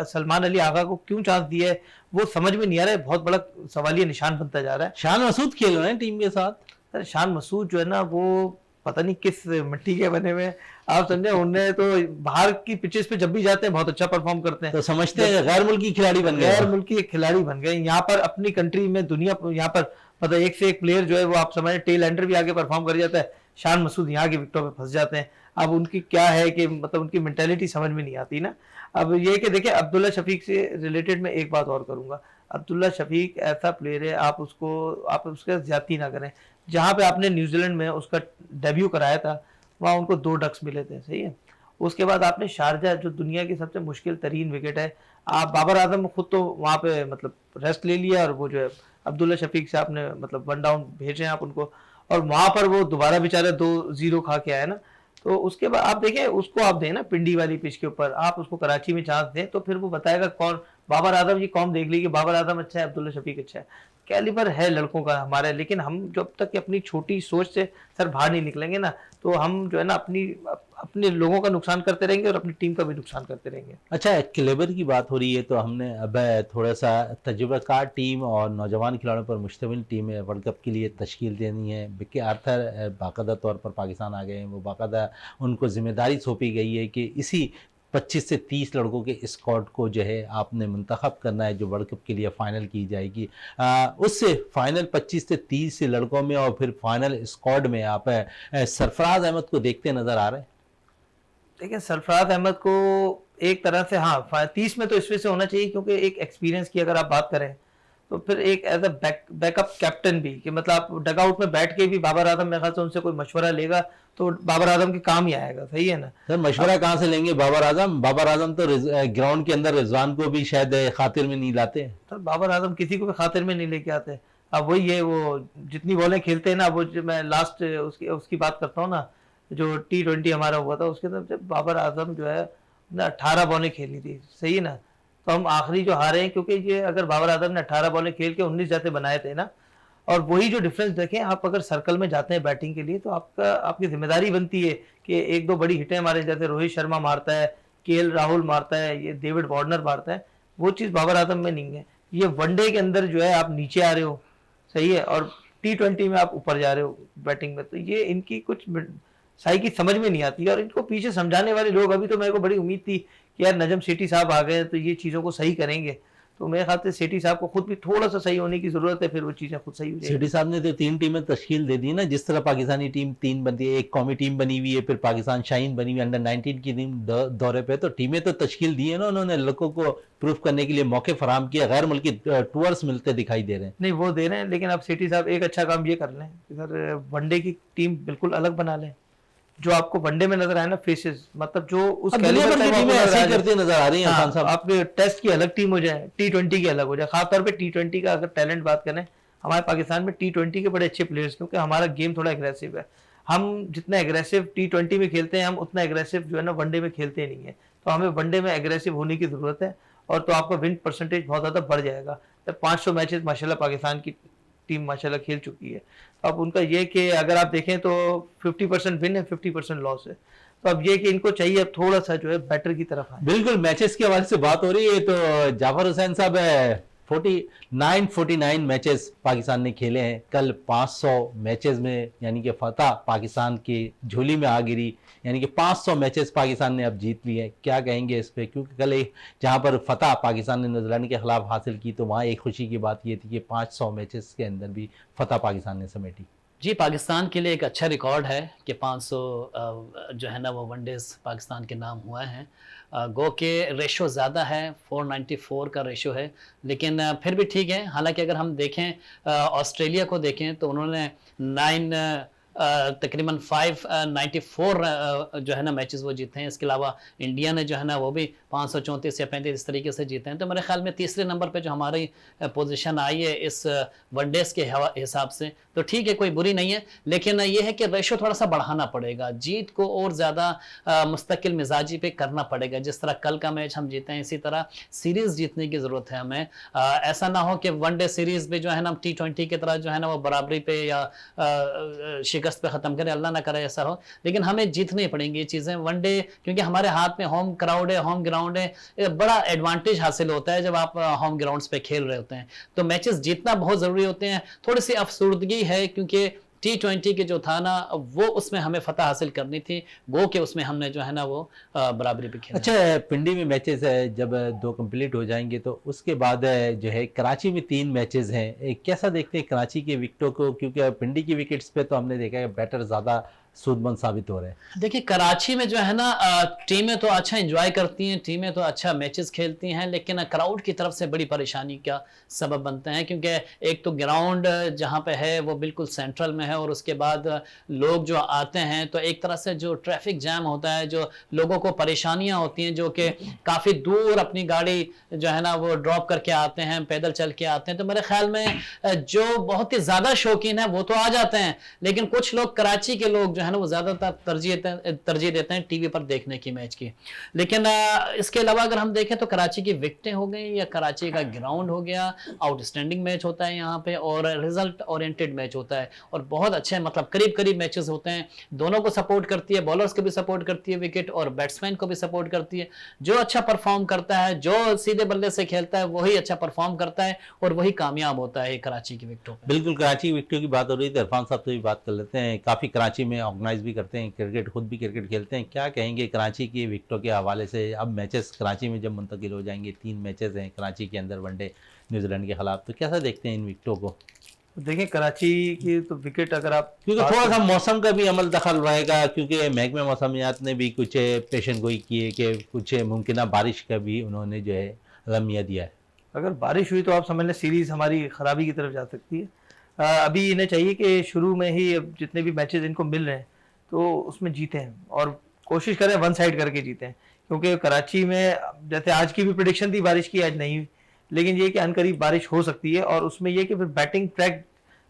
सलमान अली आगा को क्यों चांस दिया है वो समझ में नहीं आ रहा है, बहुत बड़ा सवालिया निशान बनता जा रहा है। शान मसूद खेल रहे हैं टीम के साथ। अरे शान मसूद जो है ना, वो पता नहीं किस मिट्टी के बने हुए हैं, आप समझे। उन्हें तो बाहर की पिचेस पे जब भी जाते हैं बहुत अच्छा परफॉर्म करते हैं, तो समझते हैं गैर मुल्की खिलाड़ी बन गए, गैर मुल्की खिलाड़ी बन गए। यहाँ पर अपनी कंट्री में दुनिया यहाँ पर मतलब एक से एक प्लेयर जो है वो आप समझे टेल एंडर भी आगे परफॉर्म कर जाता है, शान मसूद यहाँ के विकेटों पे फंस जाते हैं। अब उनकी क्या है कि मतलब उनकी मेंटेलिटी समझ में नहीं आती ना। अब ये कि देखिए अब्दुल्ला शफीक से रिलेटेड मैं एक बात और करूंगा। अब्दुल्ला शफीक ऐसा प्लेयर है, आप उसके ज्यादती ना करें। जहाँ पे आपने न्यूजीलैंड में उसका डेब्यू कराया था वहाँ उनको 2 डक्स मिले थे, सही है। उसके बाद आपने शारजा, जो दुनिया की सबसे मुश्किल तरीन विकेट है, आप बाबर आजम खुद तो वहाँ पे मतलब रेस्ट ले लिया, और वो जो है अब्दुल्ला शफीक से आपने मतलब 1 डाउन भेजे आप उनको, और वहाँ पर वो दोबारा बेचारा 2-0 खा के आया ना। तो उसके बाद आप देखें उसको, आप दें ना पिंडी वाली पिच के ऊपर, आप उसको कराची में चांस दें तो फिर वो बताएगा कौन। बाबर आजम की कौम देख ली कि बाबर आजम अच्छा है, अब्दुल्ला शफीक अच्छा है। कैलिबर है लड़कों का हमारे, लेकिन हम जब तक कि अपनी छोटी सोच से सर बाहर नहीं निकलेंगे ना, तो हम जो है ना अपने लोगों का नुकसान करते रहेंगे और अपनी टीम का भी नुकसान करते रहेंगे। अच्छा, क्लेवर की बात हो रही है तो हमने अब थोड़ा सा तजुर्बाकार टीम और नौजवान खिलाड़ियों पर मुश्तमिल टीम वर्ल्ड कप के लिए तश्कील देनी है। विक्की आर्थर बाकायदा तौर पर पाकिस्तान आ गए हैं, वो बाकायदा उनको जिम्मेदारी सौंपी गई है कि इसी 25 से 30 लड़कों के स्क्वाड को जो है आपने मुंतखब करना है जो वर्ल्ड कप के लिए फ़ाइनल की जाएगी। उससे फाइनल 25 से 30 लड़कों में और फिर फाइनल स्क्वाड में आप सरफराज अहमद को देखते नज़र आ रहे हैं। देखिए सरफराज अहमद को एक तरह से हाँ 30 में तो इस वजह से होना चाहिए क्योंकि एक एक्सपीरियंस की अगर आप बात करें तो फिर एक एज अ बैकअप कैप्टन भी, कि मतलब आप डगआउट में बैठ के भी बाबर आजम मेरे ख्याल से उनसे कोई मशवरा लेगा तो बाबर आजम के काम ही आएगा, सही है ना। सर मशवरा कहाँ से लेंगे बाबर आजम तो ग्राउंड के अंदर रिजवान को भी शायद खातिर में नहीं लाते। तो बाबर आजम किसी को भी खातिर में नहीं लेके आते। अब वही है, वो जितनी बॉलें खेलते हैं ना, वो जो मैं लास्ट उसकी बात करता हूँ ना, जो T20 हमारा हुआ था उसके अंदर जब बाबर आजम जो है ना 18 बॉलें खेली थी, सही है ना। तो हम आखिरी जो हारे हैं क्योंकि ये अगर बाबर आजम ने 18 बॉलें खेल के 19 जाते बनाए थे ना, और वही जो डिफरेंस देखें आप, अगर सर्कल में जाते हैं बैटिंग के लिए तो आपकी जिम्मेदारी बनती है कि 1-2 बड़ी हिटें मारे, जैसे रोहित शर्मा मारता है, KL राहुल मारता है, ये डेविड वार्नर मारता है, वो चीज़ बाबर आजम में नहीं है। ये वनडे के अंदर जो है आप नीचे आ रहे हो, सही है, और T20 में आप ऊपर जा रहे हो बैटिंग में, तो ये इनकी कुछ साई की समझ में नहीं आती। और इनको पीछे समझाने वाले लोग, अभी तो मेरे को बड़ी उम्मीद थी कि यार नजम सेठी साहब आ गए तो ये चीज़ों को सही करेंगे, तो मेरे ख्याल से सेठी साहब को खुद भी थोड़ा सा सही होने की जरूरत है, फिर वो चीज़ें खुद सही हो जाएगी। सेठी साहब ने तो 3 टीमें तश्कील दे दी ना, जिस तरह पाकिस्तानी टीम 3 बनती है, एक कौमी टीम बनी हुई है, फिर पाकिस्तान शाहीन बनी हुई अंडर 19 की टीम दौरे पे, तो टीमें तो तश्कील दी है ना उन्होंने, लड़कों को प्रूफ करने के लिए मौके फराम किया, गैर मुल्की टूर्स मिलते दिखाई दे रहे हैं। नहीं वो दे रहे हैं, लेकिन अब सेठी साहब एक अच्छा काम ये कर लें कि सर वनडे की टीम बिल्कुल अलग बना लें। जो आपको वनडे में नजर आए ना फेसेस, मतलब जो उस दुनिया भर की टीमें ऐसे ही करते नजर आ रही हैं। हाँ, आपके टेस्ट की अलग टीम हो जाए, T20 की अलग हो जाए। खासतौर पे T20 का अगर टैलेंट बात करें, हमारे पाकिस्तान में T20 के बड़े अच्छे प्लेयर्स, क्योंकि हमारा गेम थोड़ा एग्रेसिव है। हम जितना एग्रेसिव T20 में खेलते हैं, हम उतना एग्रेसिव जो है ना वनडे में खेलते नहीं है। तो हमें वनडे में एग्रेसिव होने की जरूरत है, और तो आपका विन परसेंटेज बहुत ज्यादा बढ़ जाएगा। 500 मैचेस माशाल्लाह पाकिस्तान की टीम माशाल्लाह खेल चुकी है। तो अब उनका ये कि अगर आप देखें तो 50% विन है, 50% लॉस है। तो अब ये कि इनको चाहिए अब थोड़ा सा जो है बेटर की तरफ आए। बिल्कुल, मैचेस के हवाले से बात हो रही है तो जाफर हुसैन साहब 49 मैचेस पाकिस्तान ने खेले हैं। कल 500 मैचेस में यानी कि फतह पाकिस्तान की झोली में आ गिरी, यानी कि 500 मैचेस पाकिस्तान ने अब जीत लिए। क्या कहेंगे इस पे, क्योंकि कल एक जहां पर फतह पाकिस्तान ने न्यूजीलैंड के खिलाफ हासिल की तो वहां एक खुशी की बात ये थी कि 500 मैचेस के अंदर भी फतह पाकिस्तान ने समेटी। जी, पाकिस्तान के लिए एक अच्छा रिकॉर्ड है कि 500 जो है ना वो वनडेज़ पाकिस्तान के नाम हुए हैं। गो के रेशो ज़्यादा है, 494 का रेशो है, लेकिन फिर भी ठीक है। हालांकि अगर हम देखें ऑस्ट्रेलिया को देखें तो उन्होंने 9 तकरीबन 594 जो है ना मैचेस वो जीते हैं। इसके अलावा इंडिया ने जो है ना वो भी 534 या 35 इस तरीके से जीते हैं। तो मेरे ख्याल में तीसरे नंबर पे जो हमारी पोजीशन आई है इस वनडेज़ के हिसाब से, तो ठीक है, कोई बुरी नहीं है। लेकिन ये है कि रेशो थोड़ा सा बढ़ाना पड़ेगा, जीत को और ज़्यादा मुस्तकिल मिजाजी पे करना पड़ेगा। जिस तरह कल का मैच हम जीते हैं, इसी तरह सीरीज़ जीतने की ज़रूरत है हमें। ऐसा ना हो कि वनडे सीरीज़ में जो है ना T20 की तरह जो है ना वो बराबरी पे या शिकस्त पे ख़त्म करें, अल्लाह ना करे ऐसा हो। लेकिन हमें जीतनी पड़ेंगी ये चीज़ें वनडे, क्योंकि हमारे हाथ में होम क्राउड है, होम ग्राउंड है। बड़ा एडवांटेज हासिल होता है जब आप होम ग्राउंड्स पे खेल रहे होते हैं। तो मैचेस जीतना बहुत ज़रूरी होते हैं। थोड़ी सी अफसुर्दगी है क्योंकि T20 के जो था ना वो उसमें हमें फतह हासिल करनी थी, गो के उसमें हमने जो है ना वो बराबरी पे खेला। अच्छा, पिंडी में मैचेस है, जब 2 कंप्लीट हो जाएंगे तो उसके बाद जो है कराची में 3 मैचेस हैं। कैसा देखते हैं कराची के विकेटों को, क्योंकि पिंडी की विकेट्स पे तो हमने देखा है बैटर ज़्यादा सूदमंद साबित हो रहे हैं। देखिए, कराची में जो है ना टीमें तो अच्छा एंजॉय करती हैं, टीमें तो अच्छा मैचेस खेलती हैं, लेकिन क्राउड की तरफ से बड़ी परेशानी का सबब बनते हैं। क्योंकि एक तो ग्राउंड जहाँ पे है वो बिल्कुल सेंट्रल में है, और उसके बाद लोग जो आते हैं तो एक तरह से जो ट्रैफिक जैम होता है, जो लोगों को परेशानियाँ होती हैं, जो कि काफ़ी दूर अपनी गाड़ी जो है ना वो ड्रॉप करके आते हैं, पैदल चल के आते हैं। तो मेरे ख्याल में जो बहुत ही ज़्यादा शौकीन है वो तो आ जाते हैं, लेकिन कुछ लोग कराची के लोग जो है ना वो ज़्यादातर तरजीह देते हैं टीवी पर देखने की मैच की। लेकिन इसके अलावा अगर हम देखें तो कराची की विकेटें हो गई या कराची का ग्राउंड हो गया, आउटस्टैंडिंग मैच होता है यहाँ पे, और रिजल्ट ओरिएंटेड मैच होता है, और बहुत अच्छे मतलब करीब करीब मैचेस होते हैं। दोनों को सपोर्ट करती है, बॉलर्स को भी सपोर्ट करती है विकेट, और बैट्समैन को भी सपोर्ट करती है। जो अच्छा परफॉर्म करता है, जो सीधे बल्ले से खेलता है, वही अच्छा परफॉर्म करता है और वही कामयाब होता है कराची की विकेटों पे। बिल्कुल, कराची की विकेटों की बात हो रही थी, इरफान साहब से भी बात कर लेते हैं। काफ़ी कराची में ऑर्गेनाइज भी करते हैं क्रिकेट, खुद भी क्रिकेट खेलते हैं। क्या कहेंगे कराची की विकेटों के हवाले से? अब मैचेस कराची में जब मुंतकिल हो जाएंगे, 3 मैचेस हैं कराची के अंदर वनडे न्यूजीलैंड के खिलाफ, तो कैसा देखते हैं इन विकेटों को? देखिए, कराची की तो विकेट अगर आप क्योंकि थोड़ा सा मौसम का भी अमल दखल रहेगा, क्योंकि महकमे मौसमियात ने भी कुछ पेशन गोई की है कि कुछ मुमकिन बारिश का भी उन्होंने जो है अलमिया दिया है। अगर बारिश हुई तो आप समझ लें सीरीज़ हमारी ख़राबी की तरफ जा सकती है। अभी इन्हें चाहिए कि शुरू में ही अब जितने भी मैचेस इनको मिल रहे हैं तो उसमें जीतें हैं, और कोशिश करें वन साइड करके जीतें। क्योंकि कराची में जैसे आज की भी प्रेडिक्शन थी बारिश की, आज नहीं हुई, लेकिन ये कि अनकरीब बारिश हो सकती है। और उसमें ये कि फिर बैटिंग ट्रैक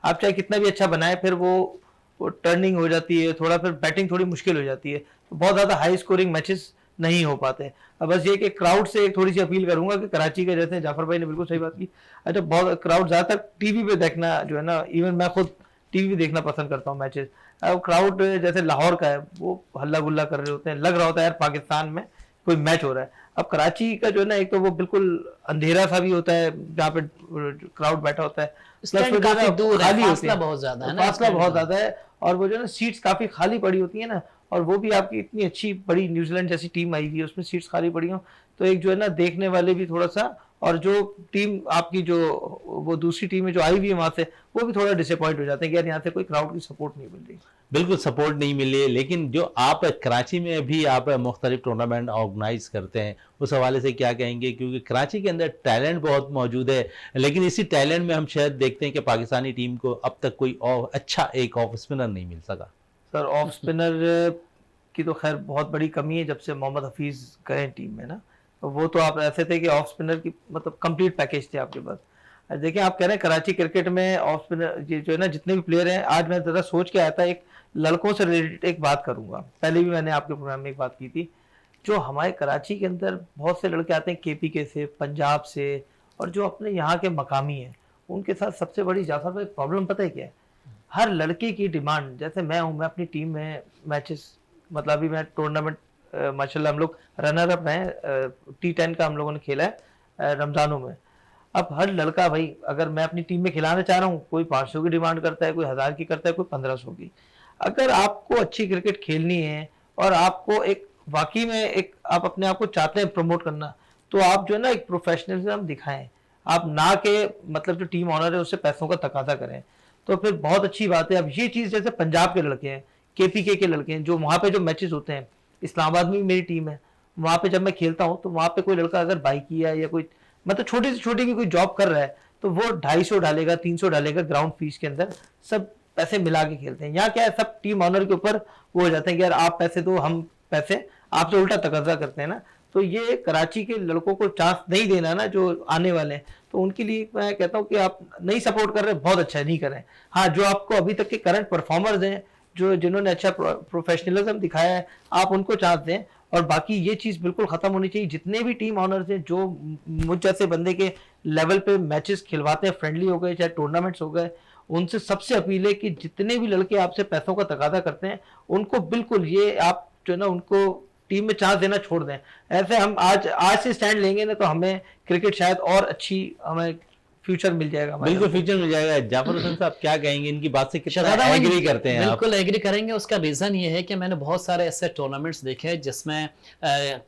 आप चाहे कितना भी अच्छा बनाए, फिर वो टर्निंग हो जाती है थोड़ा, फिर बैटिंग थोड़ी मुश्किल हो जाती है, तो बहुत ज़्यादा हाई स्कोरिंग मैचेस नहीं हो पाते। अब बस ये कि क्राउड से एक थोड़ी सी अपील करूंगा कि कराची का, जैसे जाफर भाई ने बिल्कुल सही बात की, अच्छा बहुत क्राउड ज़्यादातर टीवी पे देखना जो है ना, इवन मैं खुद टीवी पे देखना पसंद करता हूँ मैचेस। अब क्राउड जैसे लाहौर का है वो हल्ला गुल्ला कर रहे होते हैं, लग रहा होता है यार पाकिस्तान में कोई मैच हो रहा है। अब कराची का जो है ना, एक तो वो बिल्कुल अंधेरा सा भी होता है जहाँ पे क्राउड बैठा होता है, स्टैंड काफी दूर है, खाली होती फासला है, बहुत ज्यादा है ना, फासला स्टैंड बहुत का। ज्यादा है, और वो जो है ना सीट्स काफी खाली पड़ी होती है ना, और वो भी आपकी इतनी अच्छी बड़ी न्यूजीलैंड जैसी टीम आई हुई है, उसमें सीट्स खाली पड़ी हो, तो एक जो है ना देखने वाले भी थोड़ा सा, और जो टीम आपकी जो वो दूसरी टीम है जो आई हुई है वहां से, वो भी थोड़ा डिसअपॉइंट हो जाते हैं कि यार यहाँ से कोई क्राउड की सपोर्ट नहीं मिल रही। बिल्कुल सपोर्ट नहीं मिली, लेकिन जो आप कराची में भी आप मुख्तलिफ टूर्नामेंट ऑर्गेनाइज करते हैं, उस हवाले से क्या कहेंगे? क्योंकि कराची के अंदर टैलेंट बहुत मौजूद है, लेकिन इसी टैलेंट में हम शायद देखते हैं कि पाकिस्तानी टीम को अब तक कोई अच्छा एक ऑफ स्पिनर नहीं मिल सका। सर, ऑफ स्पिनर की तो खैर बहुत बड़ी कमी है जब से मोहम्मद हफीज गए टीम में ना, तो वो तो आप ऐसे थे कि ऑफ स्पिनर की मतलब कंप्लीट पैकेज थे आपके पास। देखिए, आप कह रहे हैं कराची क्रिकेट में ऑफ स्पिनर ये जो है ना जितने भी प्लेयर हैं, आज मैं ज़रा सोच के आया था, एक लड़कों से रिलेटेड एक बात करूंगा, पहले भी मैंने आपके प्रोग्राम में एक बात की थी। जो हमारे कराची के अंदर बहुत से लड़के आते हैं KPK से, पंजाब से, और जो अपने यहाँ के मकामी हैं, उनके साथ सबसे बड़ी जाफर भाई प्रॉब्लम पता है क्या है? हर लड़के की डिमांड, जैसे मैं हूँ, मैं अपनी टीम में मैचेस मतलब अभी मैं टूर्नामेंट माशाल्लाह हम लोग रनर अप हैं, T10 का हम लोगों ने खेला है रमज़ानों में। अब हर लड़का भाई, अगर मैं अपनी टीम में खिलाना चाह रहा हूँ, कोई 500 की डिमांड करता है, कोई 1000 की करता है, कोई 1500 की। अगर आपको अच्छी क्रिकेट खेलनी है और आपको एक वाकई में एक आप अपने आप को चाहते हैं प्रमोट करना, तो आप जो है ना एक प्रोफेशनलिज्म दिखाएं। आप ना के मतलब जो टीम ऑनर है उससे पैसों का तकाजा करें, तो फिर बहुत अच्छी बात है। अब ये चीज़ जैसे पंजाब के लड़के हैं, केपीके के लड़के हैं, जो वहाँ पे जो मैचेस होते हैं, इस्लामाबाद में भी मेरी टीम है, वहाँ पे जब मैं खेलता हूँ तो वहाँ पे कोई लड़का अगर बाइकिया या कोई मतलब छोटी से छोटी भी कोई जॉब कर रहा है, तो वो 250 डालेगा, 300 डालेगा ग्राउंड फीस के अंदर, सब पैसे मिला के खेलते हैं। यहाँ क्या है, सब टीम ऑनर के ऊपर वो हो जाते हैं कि यार आप पैसे दो, हम पैसे आपसे उल्टा तकर्जा करते हैं ना। तो ये कराची के लड़कों को चांस नहीं देना ना जो आने वाले हैं, तो उनके लिए मैं कहता हूँ कि आप नहीं सपोर्ट कर रहे, बहुत अच्छा नहीं करें। हाँ, जो आपको अभी तक के करंट परफॉर्मर्स हैं, जो जिन्होंने अच्छा प्रोफेशनलिज्म दिखाया है, आप उनको चांस दें। और बाकी ये चीज़ बिल्कुल ख़त्म होनी चाहिए। जितने भी टीम ऑनर्स हैं जो मुझ जैसे बंदे के लेवल पे मैचेस खिलवाते हैं, फ्रेंडली हो गए चाहे टूर्नामेंट्स हो गए, उनसे सबसे अपील है कि जितने भी लड़के आपसे पैसों का तकाजा करते हैं, उनको बिल्कुल ये आप जो है ना उनको टीम में चांस देना छोड़ दें। ऐसे हम आज से स्टैंड लेंगे ना, तो हमें क्रिकेट शायद और अच्छी हमें फ्यूचर मिल जाएगा हमारे बिल्कुल लिए। फ्यूचर मिल जाएगा। जाफर हुसैन साहब क्या कहेंगे, इनकी बात से कितना शहजादा भाई, एग्री करते हैं आप? बिल्कुल एग्री करेंगे। उसका रीज़न ये है कि मैंने बहुत सारे ऐसे टूर्नामेंट्स देखे हैं जिसमें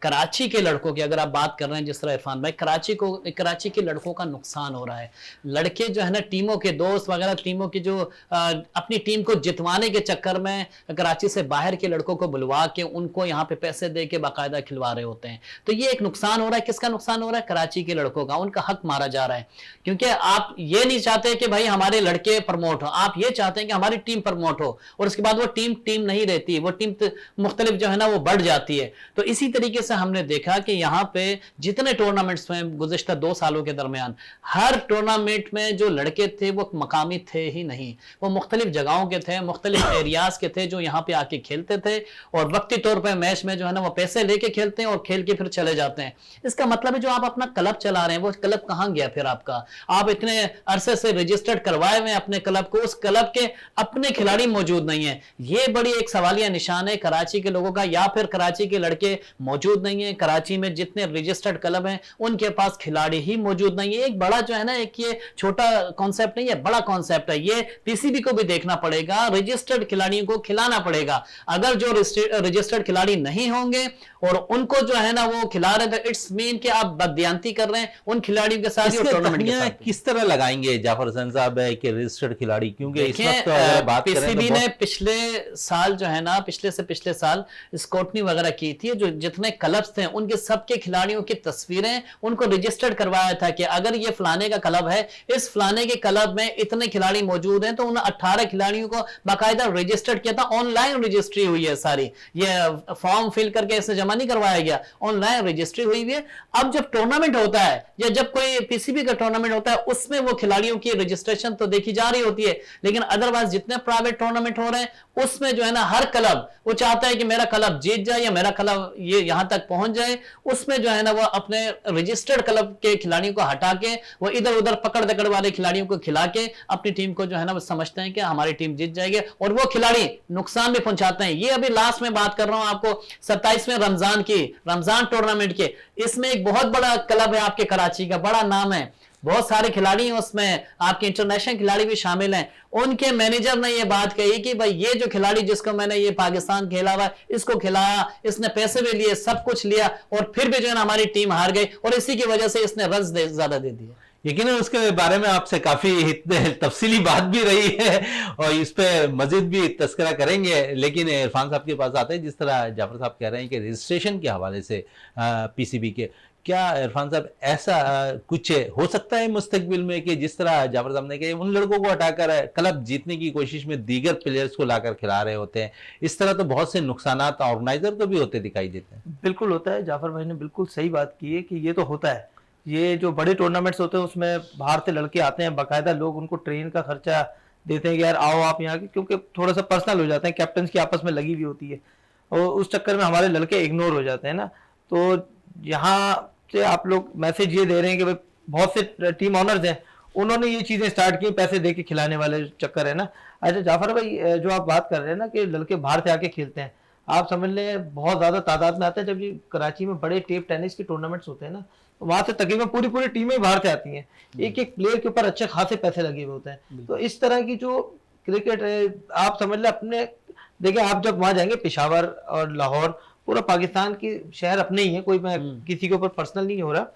कराची के लड़कों की अगर आप बात कर रहे हैं, जिस तरह इरफान भाई, कराची के लड़कों का नुकसान हो रहा है। लड़के जो है ना टीमों के दोस्त वगैरह, टीमों की जो अपनी टीम को जितवाने के चक्कर में कराची से बाहर के लड़कों को बुलवा के उनको यहाँ पे पैसे दे के बाकायदा खिलवा रहे होते हैं। तो ये एक नुकसान हो रहा है। किसका नुकसान हो रहा है? कराची के लड़कों का। उनका हक मारा जा रहा है, क्योंकि आप ये नहीं चाहते कि भाई हमारे लड़के प्रमोट हो, आप ये चाहते हैं कि हमारी टीम प्रमोट हो, और उसके बाद वो टीम नहीं रहती, वो टीम मुख्तलिफ जो है ना वो बढ़ जाती है। तो इसी तरीके से हमने देखा कि यहाँ पे जितने टूर्नामेंट्स में गुज़िश्ता 2 सालों के दरमियान, हर टूर्नामेंट में जो लड़के थे वो मकामी थे ही नहीं, वो मुख्तलिफ जगहों के थे, मुख्तलिफ एरियाज के थे, जो यहाँ पे आके खेलते थे और वक्ती तौर पर मैच में जो है ना वो पैसे लेके खेलते हैं और खेल के फिर चले जाते हैं। इसका मतलब है जो आप अपना क्लब चला रहे हैं, वो क्लब कहाँ गया फिर आपका? आप इतने अरसे से रजिस्टर्ड करवाए हुए अपने क्लब को, उस क्लब के अपने खिलाड़ी मौजूद नहीं है। ये बड़ी एक सवालिया निशान है कराची के लोगों का, या फिर कराची के लड़के मौजूद नहीं है। कराची में जितने रजिस्टर्ड क्लब हैं उनके पास खिलाड़ी ही मौजूद नहीं है। एक बड़ा जो है ना, एक ये छोटा कॉन्सेप्ट नहीं है, बड़ा कॉन्सेप्ट है। ये पीसीबी को भी देखना पड़ेगा, रजिस्टर्ड खिलाड़ियों को खिलाना पड़ेगा। अगर जो रजिस्टर्ड खिलाड़ी नहीं होंगे और उनको जो है ना वो खिला रहे थे, इट्स मीन कि आप बददियांती कर रहे हैं उन खिलाड़ियों के साथ, टूर्नामेंट के साथ। किस तरह लगाएंगे जाफर हुसैन साहब है कि रजिस्टर्ड खिलाड़ी, क्योंकि इस देखिए, वक्त तो अगर बात करें पीसीबी तो ने पिछले साल जो है ना, पिछले से पिछले साल स्कॉटनी वगैरह की थी, जो जितने क्लब्स थे उनके सबके खिलाड़ियों की तस्वीरें उनको रजिस्टर्ड करवाया था कि अगर ये फलाने का क्लब है, इस फलाने के क्लब में इतने खिलाड़ी मौजूद हैं, तो उन 18 खिलाड़ियों को बाकायदा रजिस्टर्ड किया था। ऑनलाइन रजिस्ट्री हुई है सारी, ये फॉर्म फिल करके ऐसे जमा नहीं करवाया गया, ऑनलाइन रजिस्ट्री हुई है। अब जब टूर्नामेंट होता है या जब कोई पीसीबी का टूर्नामेंट होता है, उसमें वो खिलाड़ियों की रजिस्ट्रेशन तो देखी जा रही होती है, लेकिन अदरवाइज जितने प्राइवेट टूर्नामेंट हो रहे हैं उसमें जो है ना हर क्लब वो चाहता है कि मेरा क्लब जीत जाए या मेरा क्लब ये यहां तक पहुंच जाए। उसमें जो है ना वो अपने रजिस्टर्ड क्लब के खिलाड़ियों को हटा के वो इधर उधर पकड़ दकड़ वाले खिलाड़ियों को खिला के अपनी टीम को जो है ना वो समझते हैं कि हमारी टीम जीत जाएगी, और वो खिलाड़ी नुकसान भी पहुंचाते हैं। ये अभी लास्ट में बात कर रहा हूं आपको 27वें रमजान टूर्नामेंट के, इसमें एक बहुत बड़ा क्लब है आपके कराची का, बड़ा नाम है, बहुत सारे खिलाड़ी हैं उसमें, आपके इंटरनेशनल खिलाड़ी भी शामिल हैं। उनके मैनेजर ने ये बात कही कि भाई ये जो खिलाड़ी जिसको मैंने ये पाकिस्तान खेला हुआ इसको खिलाया, इसने पैसे भी लिए, सब कुछ लिया, और फिर भी जो है ना हमारी टीम हार गई, और इसी की वजह से इसने रन ज्यादा दे दिए। यकीन उसके बारे में आपसे काफी तफसीली बात भी रही है और इस पे मजीद भी तस्करा करेंगे, लेकिन इरफान साहब के पास आते हैं। जिस तरह जाफर साहब कह रहे हैं कि रजिस्ट्रेशन के हवाले से पीसीबी के, क्या इरफान साहब ऐसा कुछ हो सकता है मुस्तकबिल में कि जिस तरह जाफर साहब ने कहा उन लड़कों को हटाकर क्लब जीतने की कोशिश में दीगर प्लेयर्स को लाकर खिला रहे होते हैं, इस तरह तो बहुत से नुकसानात ऑर्गेनाइजर को भी होते दिखाई देते हैं। बिल्कुल होता है, जाफर भाई ने बिल्कुल सही बात की है कि ये तो होता है। ये जो बड़े टूर्नामेंट्स होते हैं उसमें बाहर से लड़के आते हैं, बाकायदा लोग उनको ट्रेन का खर्चा देते हैं कि यार आओ आप यहाँ के, क्योंकि थोड़ा सा पर्सनल हो जाते हैं, कैप्टन की आपस में लगी हुई होती है, और उस चक्कर में हमारे लड़के इग्नोर हो जाते हैं ना। तो यहाँ से आप लोग मैसेज ये दे रहे हैं कि भाई बहुत से टीम ऑनर्स हैं, उन्होंने ये चीज़ें स्टार्ट की, पैसे दे के खिलाने वाले चक्कर है ना। अच्छा जाफर भाई, जो आप बात कर रहे हैं ना कि लड़के बाहर से आके खेलते हैं, आप समझ लें बहुत ज़्यादा तादाद में आते हैं। जब ये कराची में बड़े टेप टेनिस के टूर्नामेंट्स होते हैं ना, वहां से तकरीबन पूरी पूरी टीमें बाहर से आती हैं, एक एक प्लेयर के ऊपर अच्छे खासे पैसे लगे हुए होते हैं। तो इस तरह की जो क्रिकेट है, आप समझ लें अपने, देखिए आप जब वहां जाएंगे, पेशावर और लाहौर पूरा पाकिस्तान के शहर अपने ही है, कोई मैं किसी के ऊपर पर्सनल नहीं हो रहा,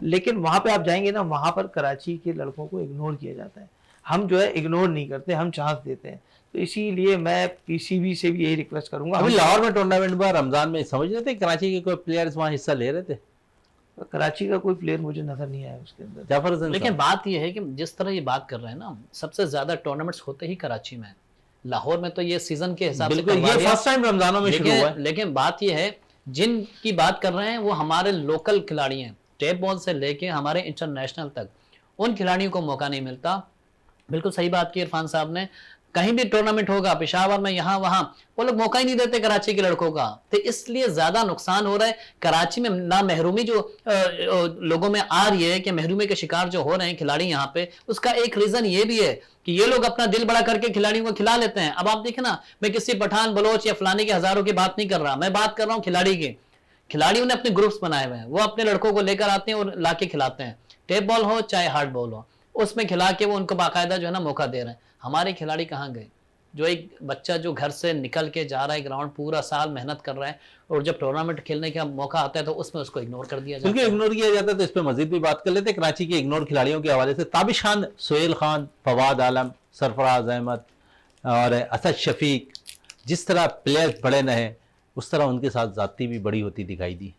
लेकिन वहां पे आप जाएंगे ना, वहां पर कराची के लड़कों को इग्नोर किया जाता है। हम जो है इग्नोर नहीं करते, हम चांस देते हैं। तो इसीलिए मैं पीसीबी से भी यही रिक्वेस्ट करूंगा। अभी लाहौर में टूर्नामेंट में रमजान में समझ रहे थे कराची के कोई प्लेयर्स वहाँ हिस्सा ले रहे थे? कराची का कोई प्लेयर मुझे नजर नहीं आया उसके अंदर। जाफर हसन लेकिन साहब, बात यह है कि जिस तरह ये बात कर रहे हैं ना, सबसे ज्यादा टूर्नामेंट्स होते ही कराची में हैं। लाहौर में तो ये सीजन के हिसाब से बिल्कुल करवा ये दिया। फर्स्ट टाइम रमजानों में शुरू हुआ है। लेकिन बात यह है, जिनकी बात कर रहे हैं वो हमारे लोकल खिलाड़ी हैं, टेप बॉल से लेके हमारे इंटरनेशनल तक, उन खिलाड़ियों को मौका नहीं मिलता। बिल्कुल सही बात की इरफान साहब ने, कहीं भी टूर्नामेंट होगा, पेशावर में, यहाँ वहां, वो लोग मौका ही नहीं देते कराची के लड़कों का। तो इसलिए ज्यादा नुकसान हो रहा है कराची में। ना महरूमी जो लोगों में आ रही है कि महरूमी के शिकार जो हो रहे हैं खिलाड़ी यहाँ पे, उसका एक रीजन ये भी है कि ये लोग अपना दिल बड़ा करके खिलाड़ियों को खिला लेते हैं। अब आप देखें ना, मैं किसी पठान बलोच या फलाने के हजारों की बात नहीं कर रहा, मैं बात कर रहा हूँ खिलाड़ी की। खिलाड़ियों ने अपने ग्रुप्स बनाए हुए हैं, वो अपने लड़कों को लेकर आते हैं और लाके खिलाते हैं, टेप बॉल हो चाहे हार्ड बॉल हो, उसमें खिला के वो उनको बाकायदा जो है ना मौका दे रहे हैं। हमारे खिलाड़ी कहाँ गए? जो एक बच्चा जो घर से निकल के जा रहा है ग्राउंड, पूरा साल मेहनत कर रहा है, और जब टूर्नामेंट खेलने का मौका आता है तो उसमें उसको इग्नोर कर दिया जाता क्योंकि है। इग्नोर किया जाता है। तो इस पर मजीद भी बात कर लेते हैं कराची के इग्नोर खिलाड़ियों के हवाले से। ताबिश खान, सोहेल खान, फवाद आलम, सरफराज अहमद और असद शफीक, जिस तरह प्लेयर्स बड़े न हैं, उस तरह उनके साथ जाती भी बड़ी होती दिखाई दी।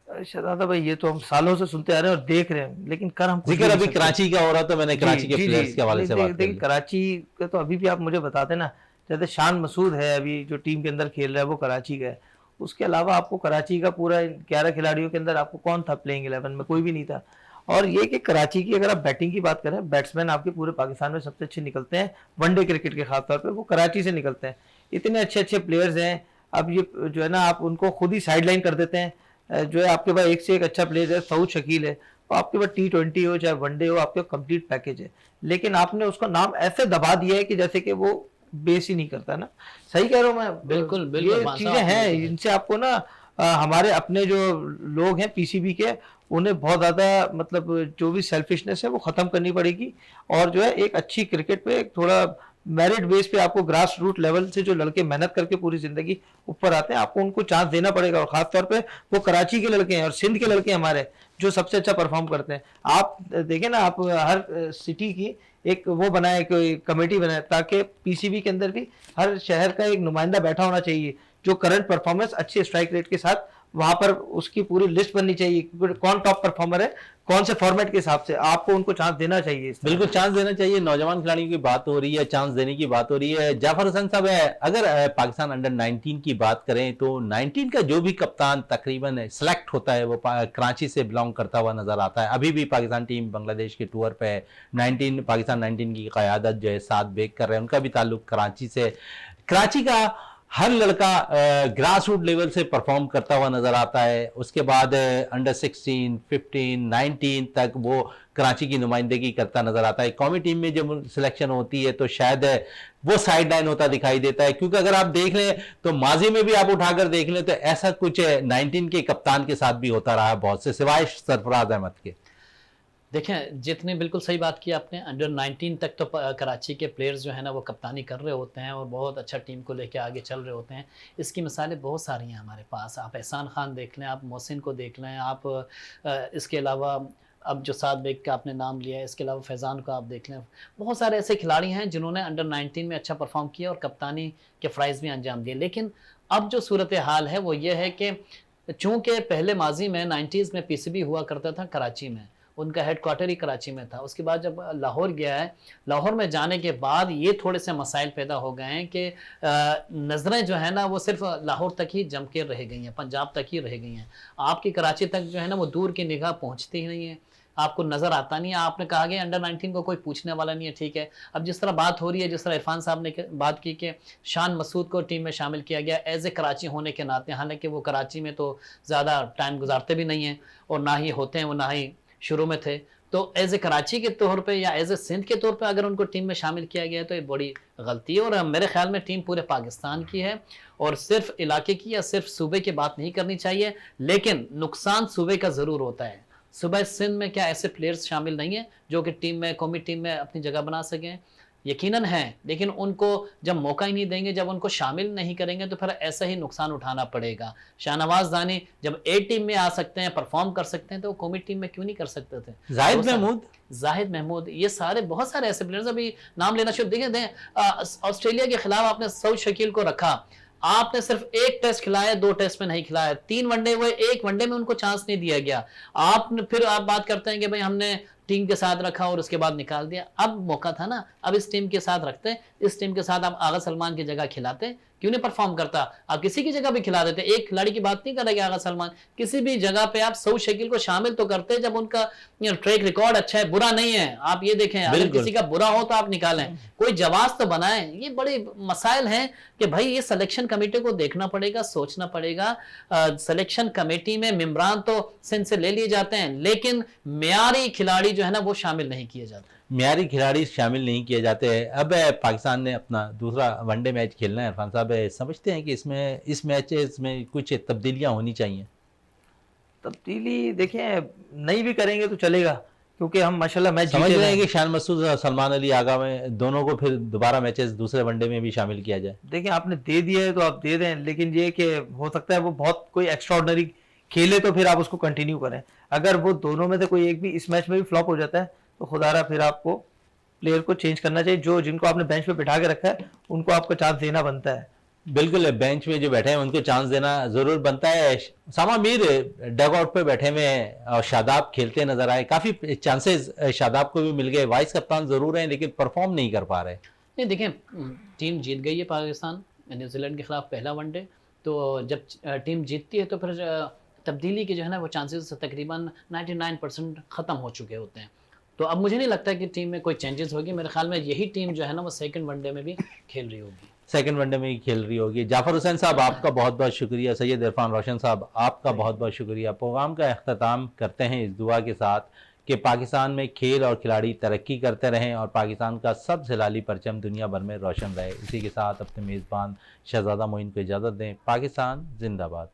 शहजादा भाई, ये तो हम सालों से सुनते आ रहे हैं और देख रहे हैं, लेकिन कर हम कुछ जिक्र नहीं अभी सकते। कराची का हो रहा, तो मैंने कराची के प्लेयर्स के हवाले से बात देखिए की। कराची का तो अभी भी आप मुझे बताते ना, जैसे शान मसूद है अभी जो टीम के अंदर खेल रहा है, वो कराची का है। उसके अलावा आपको कराची का पूरा 11 खिलाड़ियों के अंदर आपको कौन था प्लेइंग 11 में? कोई भी नहीं था। और ये कि कराची की अगर आप बैटिंग की बात करें, बैट्समैन आपके पूरे पाकिस्तान में सबसे अच्छे निकलते हैं वनडे क्रिकेट के खासतौर पर, वो कराची से निकलते हैं। इतने अच्छे अच्छे प्लेयर्स हैं। अब ये जो है ना, आप उनको खुद ही साइड लाइन कर देते हैं। जो है आपके पास एक से एक अच्छा प्लेयर है, सऊद शकील है, तो आपके पास T20 हो चाहे वनडे हो, आपके कंप्लीट पैकेज है। लेकिन आपने उसका नाम ऐसे दबा दिया है कि जैसे कि वो बेस ही नहीं करता ना। सही कह रहा हूँ मैं? बिल्कुल बिल्कुल, ये भाषा चीजें आपने हैं, बिल्कुल। इनसे आपको ना हमारे अपने जो लोग हैं पीसीबी के, उन्हें बहुत ज्यादा मतलब जो भी सेल्फिशनेस है वो खत्म करनी पड़ेगी। और जो है एक अच्छी क्रिकेट पे एक थोड़ा मेरिट बेस पे, आपको ग्रास रूट लेवल से जो लड़के मेहनत करके पूरी जिंदगी ऊपर आते हैं, आपको उनको चांस देना पड़ेगा। और खासतौर पे वो कराची के लड़के हैं और सिंध के लड़के हमारे जो सबसे अच्छा परफॉर्म करते हैं। आप देखें ना, आप हर सिटी की एक वो बनाए, कोई कमेटी बनाए, ताकि पीसीबी के अंदर भी हर शहर का एक नुमाइंदा बैठा होना चाहिए जो करंट परफॉर्मेंस अच्छी स्ट्राइक रेट के साथ, वहां पर उसकी पूरी लिस्ट बननी चाहिए, कौन टॉप परफॉर्मर है, कौन से फॉर्मेट के हिसाब से आपको उनको चांस देना चाहिए। बिल्कुल चांस देना चाहिए। नौजवान खिलाड़ियों की बात हो रही है, चांस देने की बात हो रही है। जाफर हसन साहब, अगर पाकिस्तान अंडर 19 की बात करें तो 19 का जो भी कप्तान तकरीबन सेलेक्ट होता है वो कराची से बिलोंग करता हुआ नजर आता है। अभी भी पाकिस्तान टीम बांग्लादेश के टूर पे है। पाकिस्तान 19 की क़यादत जो है साद बेग कर रहे हैं, उनका भी ताल्लुक कराची से। कराची का हर लड़का ग्रास रूट लेवल से परफॉर्म करता हुआ नजर आता है। उसके बाद अंडर 16, 15, 19 तक वो कराची की नुमाइंदगी करता नजर आता है। कौमी टीम में जब सिलेक्शन होती है तो शायद वो साइड लाइन होता दिखाई देता है, क्योंकि अगर आप देख लें तो माजी में भी आप उठाकर देख लें तो ऐसा कुछ 19 के कप्तान के साथ भी होता रहा बहुत से, सिवाय सरफराज अहमद के। देखें, जितने बिल्कुल सही बात की आपने, अंडर 19 तक तो कराची के प्लेयर्स जो है ना वो कप्तानी कर रहे होते हैं और बहुत अच्छा टीम को लेके आगे चल रहे होते हैं। इसकी मिसालें बहुत सारी हैं हमारे पास। आप एहसान खान देख लें, आप मोहसिन को देख लें, आप इसके अलावा अब जो साद बेग का आपने नाम लिया है, इसके अलावा फैज़ान को आप देख लें। बहुत सारे ऐसे खिलाड़ी हैं जिन्होंने अंडर 19 में अच्छा परफॉर्म किया और कप्तानी के फ़राइज़ भी अंजाम दिए। लेकिन अब जो सूरत हाल है वो ये है कि चूँकि पहले माजी में 90s में पीसीबी हुआ करता था कराची में, उनका हेडक्वार्टर ही कराची में था। उसके बाद जब लाहौर गया है, लाहौर में जाने के बाद ये थोड़े से मसाइल पैदा हो गए हैं कि नज़रें जो है ना वो सिर्फ लाहौर तक ही जम के रह गई हैं, पंजाब तक ही रह गई हैं। आपकी कराची तक जो है ना वो दूर की निगाह पहुँचती ही नहीं है, आपको नज़र आता नहीं है। आपने कहा कि अंडर 19 को कोई पूछने वाला नहीं है, ठीक है। अब जिस तरह बात हो रही है, जिस तरह इरफान साहब ने बात की कि शान मसूद को टीम में शामिल किया गया एज ए कराची होने के नाते, हालांकि वो कराची में तो ज़्यादा टाइम गुजारते भी नहीं हैं और ना ही होते हैं, वो ना ही शुरू में थे। तो एज ए कराची के तौर पे या एज ए सिंध के तौर पे अगर उनको टीम में शामिल किया गया है तो ये बड़ी गलती है। और मेरे ख्याल में टीम पूरे पाकिस्तान की है और सिर्फ इलाके की या सिर्फ सूबे की बात नहीं करनी चाहिए, लेकिन नुकसान सूबे का ज़रूर होता है। सुबह सिंध में क्या ऐसे प्लेयर्स शामिल नहीं है जो कि टीम में, कौमी टीम में अपनी जगह बना सकें? यकीनन है, लेकिन उनको जब मौका ही नहीं देंगे, जब उनको शामिल नहीं करेंगे तो फिर ऐसा ही नुकसान उठाना पड़ेगा। शाहनवाज दानी जब ए टीम में आ सकते हैं, परफॉर्म कर सकते हैं, तो वो कौमी टीम में क्यों नहीं कर सकते थे? जाहिद महमूद, ये सारे बहुत सारे ऐसे प्लेयर्स, अभी नाम लेना शुरू देखें। ऑस्ट्रेलिया के खिलाफ आपने सऊद शकील को रखा, आपने सिर्फ एक टेस्ट खिलाया, 2 टेस्ट में नहीं खिलाया, 3 वनडे हुए, 1 वनडे में उनको चांस नहीं दिया गया। आपने फिर आप बात करते हैं कि भाई हमने टीम के साथ रखा और उसके बाद निकाल दिया। अब मौका था ना, अब इस टीम के साथ रखते, इस टीम के साथ आप आगा सलमान की जगह खिलाते, क्यों नहीं परफॉर्म करता? आप किसी की जगह भी खिला देते। एक खिलाड़ी की बात नहीं कर रहे आगा सलमान, किसी भी जगह पे आप सऊद शकील को शामिल तो करते जब उनका ट्रैक रिकॉर्ड अच्छा है, बुरा नहीं है। आप ये देखें, अगर किसी का बुरा हो तो आप निकालें, कोई जवाब तो बनाएं। ये बड़े मसाइल हैं कि भाई ये सिलेक्शन कमेटी को देखना पड़ेगा, सोचना पड़ेगा। सिलेक्शन कमेटी में मेंबरान तो सिंध से ले लिए जाते हैं, लेकिन मियारी खिलाड़ी जो है ना वो शामिल नहीं किए जाते। मियारी खिलाड़ी शामिल नहीं किए जाते हैं। अब पाकिस्तान ने अपना दूसरा वनडे मैच खेलना है। इरफान साहब समझते हैं कि इस मैच में कुछ तब्दीलियां होनी चाहिए? तब्दीली देखें, नहीं भी करेंगे तो चलेगा, क्योंकि हम माशाल्लाह मैच समझ जीते रहे हैं हैं। कि शान मसूद और सलमान अली आगा में दोनों को फिर दोबारा मैचेस दूसरे वनडे में भी शामिल किया जाए। देखिए, आपने दे दिया है तो आप दे दें, लेकिन ये कि हो सकता है वो बहुत कोई एक्स्ट्राऑर्डिनरी खेले तो फिर आप उसको कंटिन्यू करें। अगर वो दोनों में से कोई एक भी इस मैच में भी फ्लॉप हो जाता है तो खुदारा फिर आपको प्लेयर को चेंज करना चाहिए। जो जिनको आपने बेंच पे बिठा के रखा है उनको आपको चांस देना बनता है। बिल्कुल, बेंच में जो बैठे हैं उनको चांस देना जरूर बनता है। सामा मीर डगआउट पे बैठे हुए हैं और शादाब खेलते नजर आए, काफी चांसेस शादाब को भी मिल गए। वाइस कप्तान जरूर हैं लेकिन परफॉर्म नहीं कर पा रहे। नहीं, देखें, टीम जीत गई है पाकिस्तान न्यूजीलैंड के खिलाफ पहला वनडे, तो जब टीम जीतती है तो फिर तब्दीली के जो है ना वो चांसेस तकरीबन 99% ख़त्म हो चुके होते हैं। तो अब मुझे नहीं लगता कि टीम में कोई चेंजेस होगी। मेरे ख्याल में यही टीम जो है ना वो सेकंड वनडे में भी खेल रही होगी। सेकंड वनडे में ही खेल रही होगी। जाफर हुसैन साहब आपका बहुत बहुत शुक्रिया। सैयद इरफान रोशन साहब आपका बहुत बहुत शुक्रिया। प्रोग्राम का अख्ताम करते हैं इस दुआ के साथ कि पाकिस्तान में खेल और खिलाड़ी तरक्की करते रहें और पाकिस्तान का सबसे लाली परचम दुनिया भर में रोशन रहे। इसी के साथ अपने मेज़बान शहजादा मोइन को इजाज़त दें। पाकिस्तान जिंदाबाद।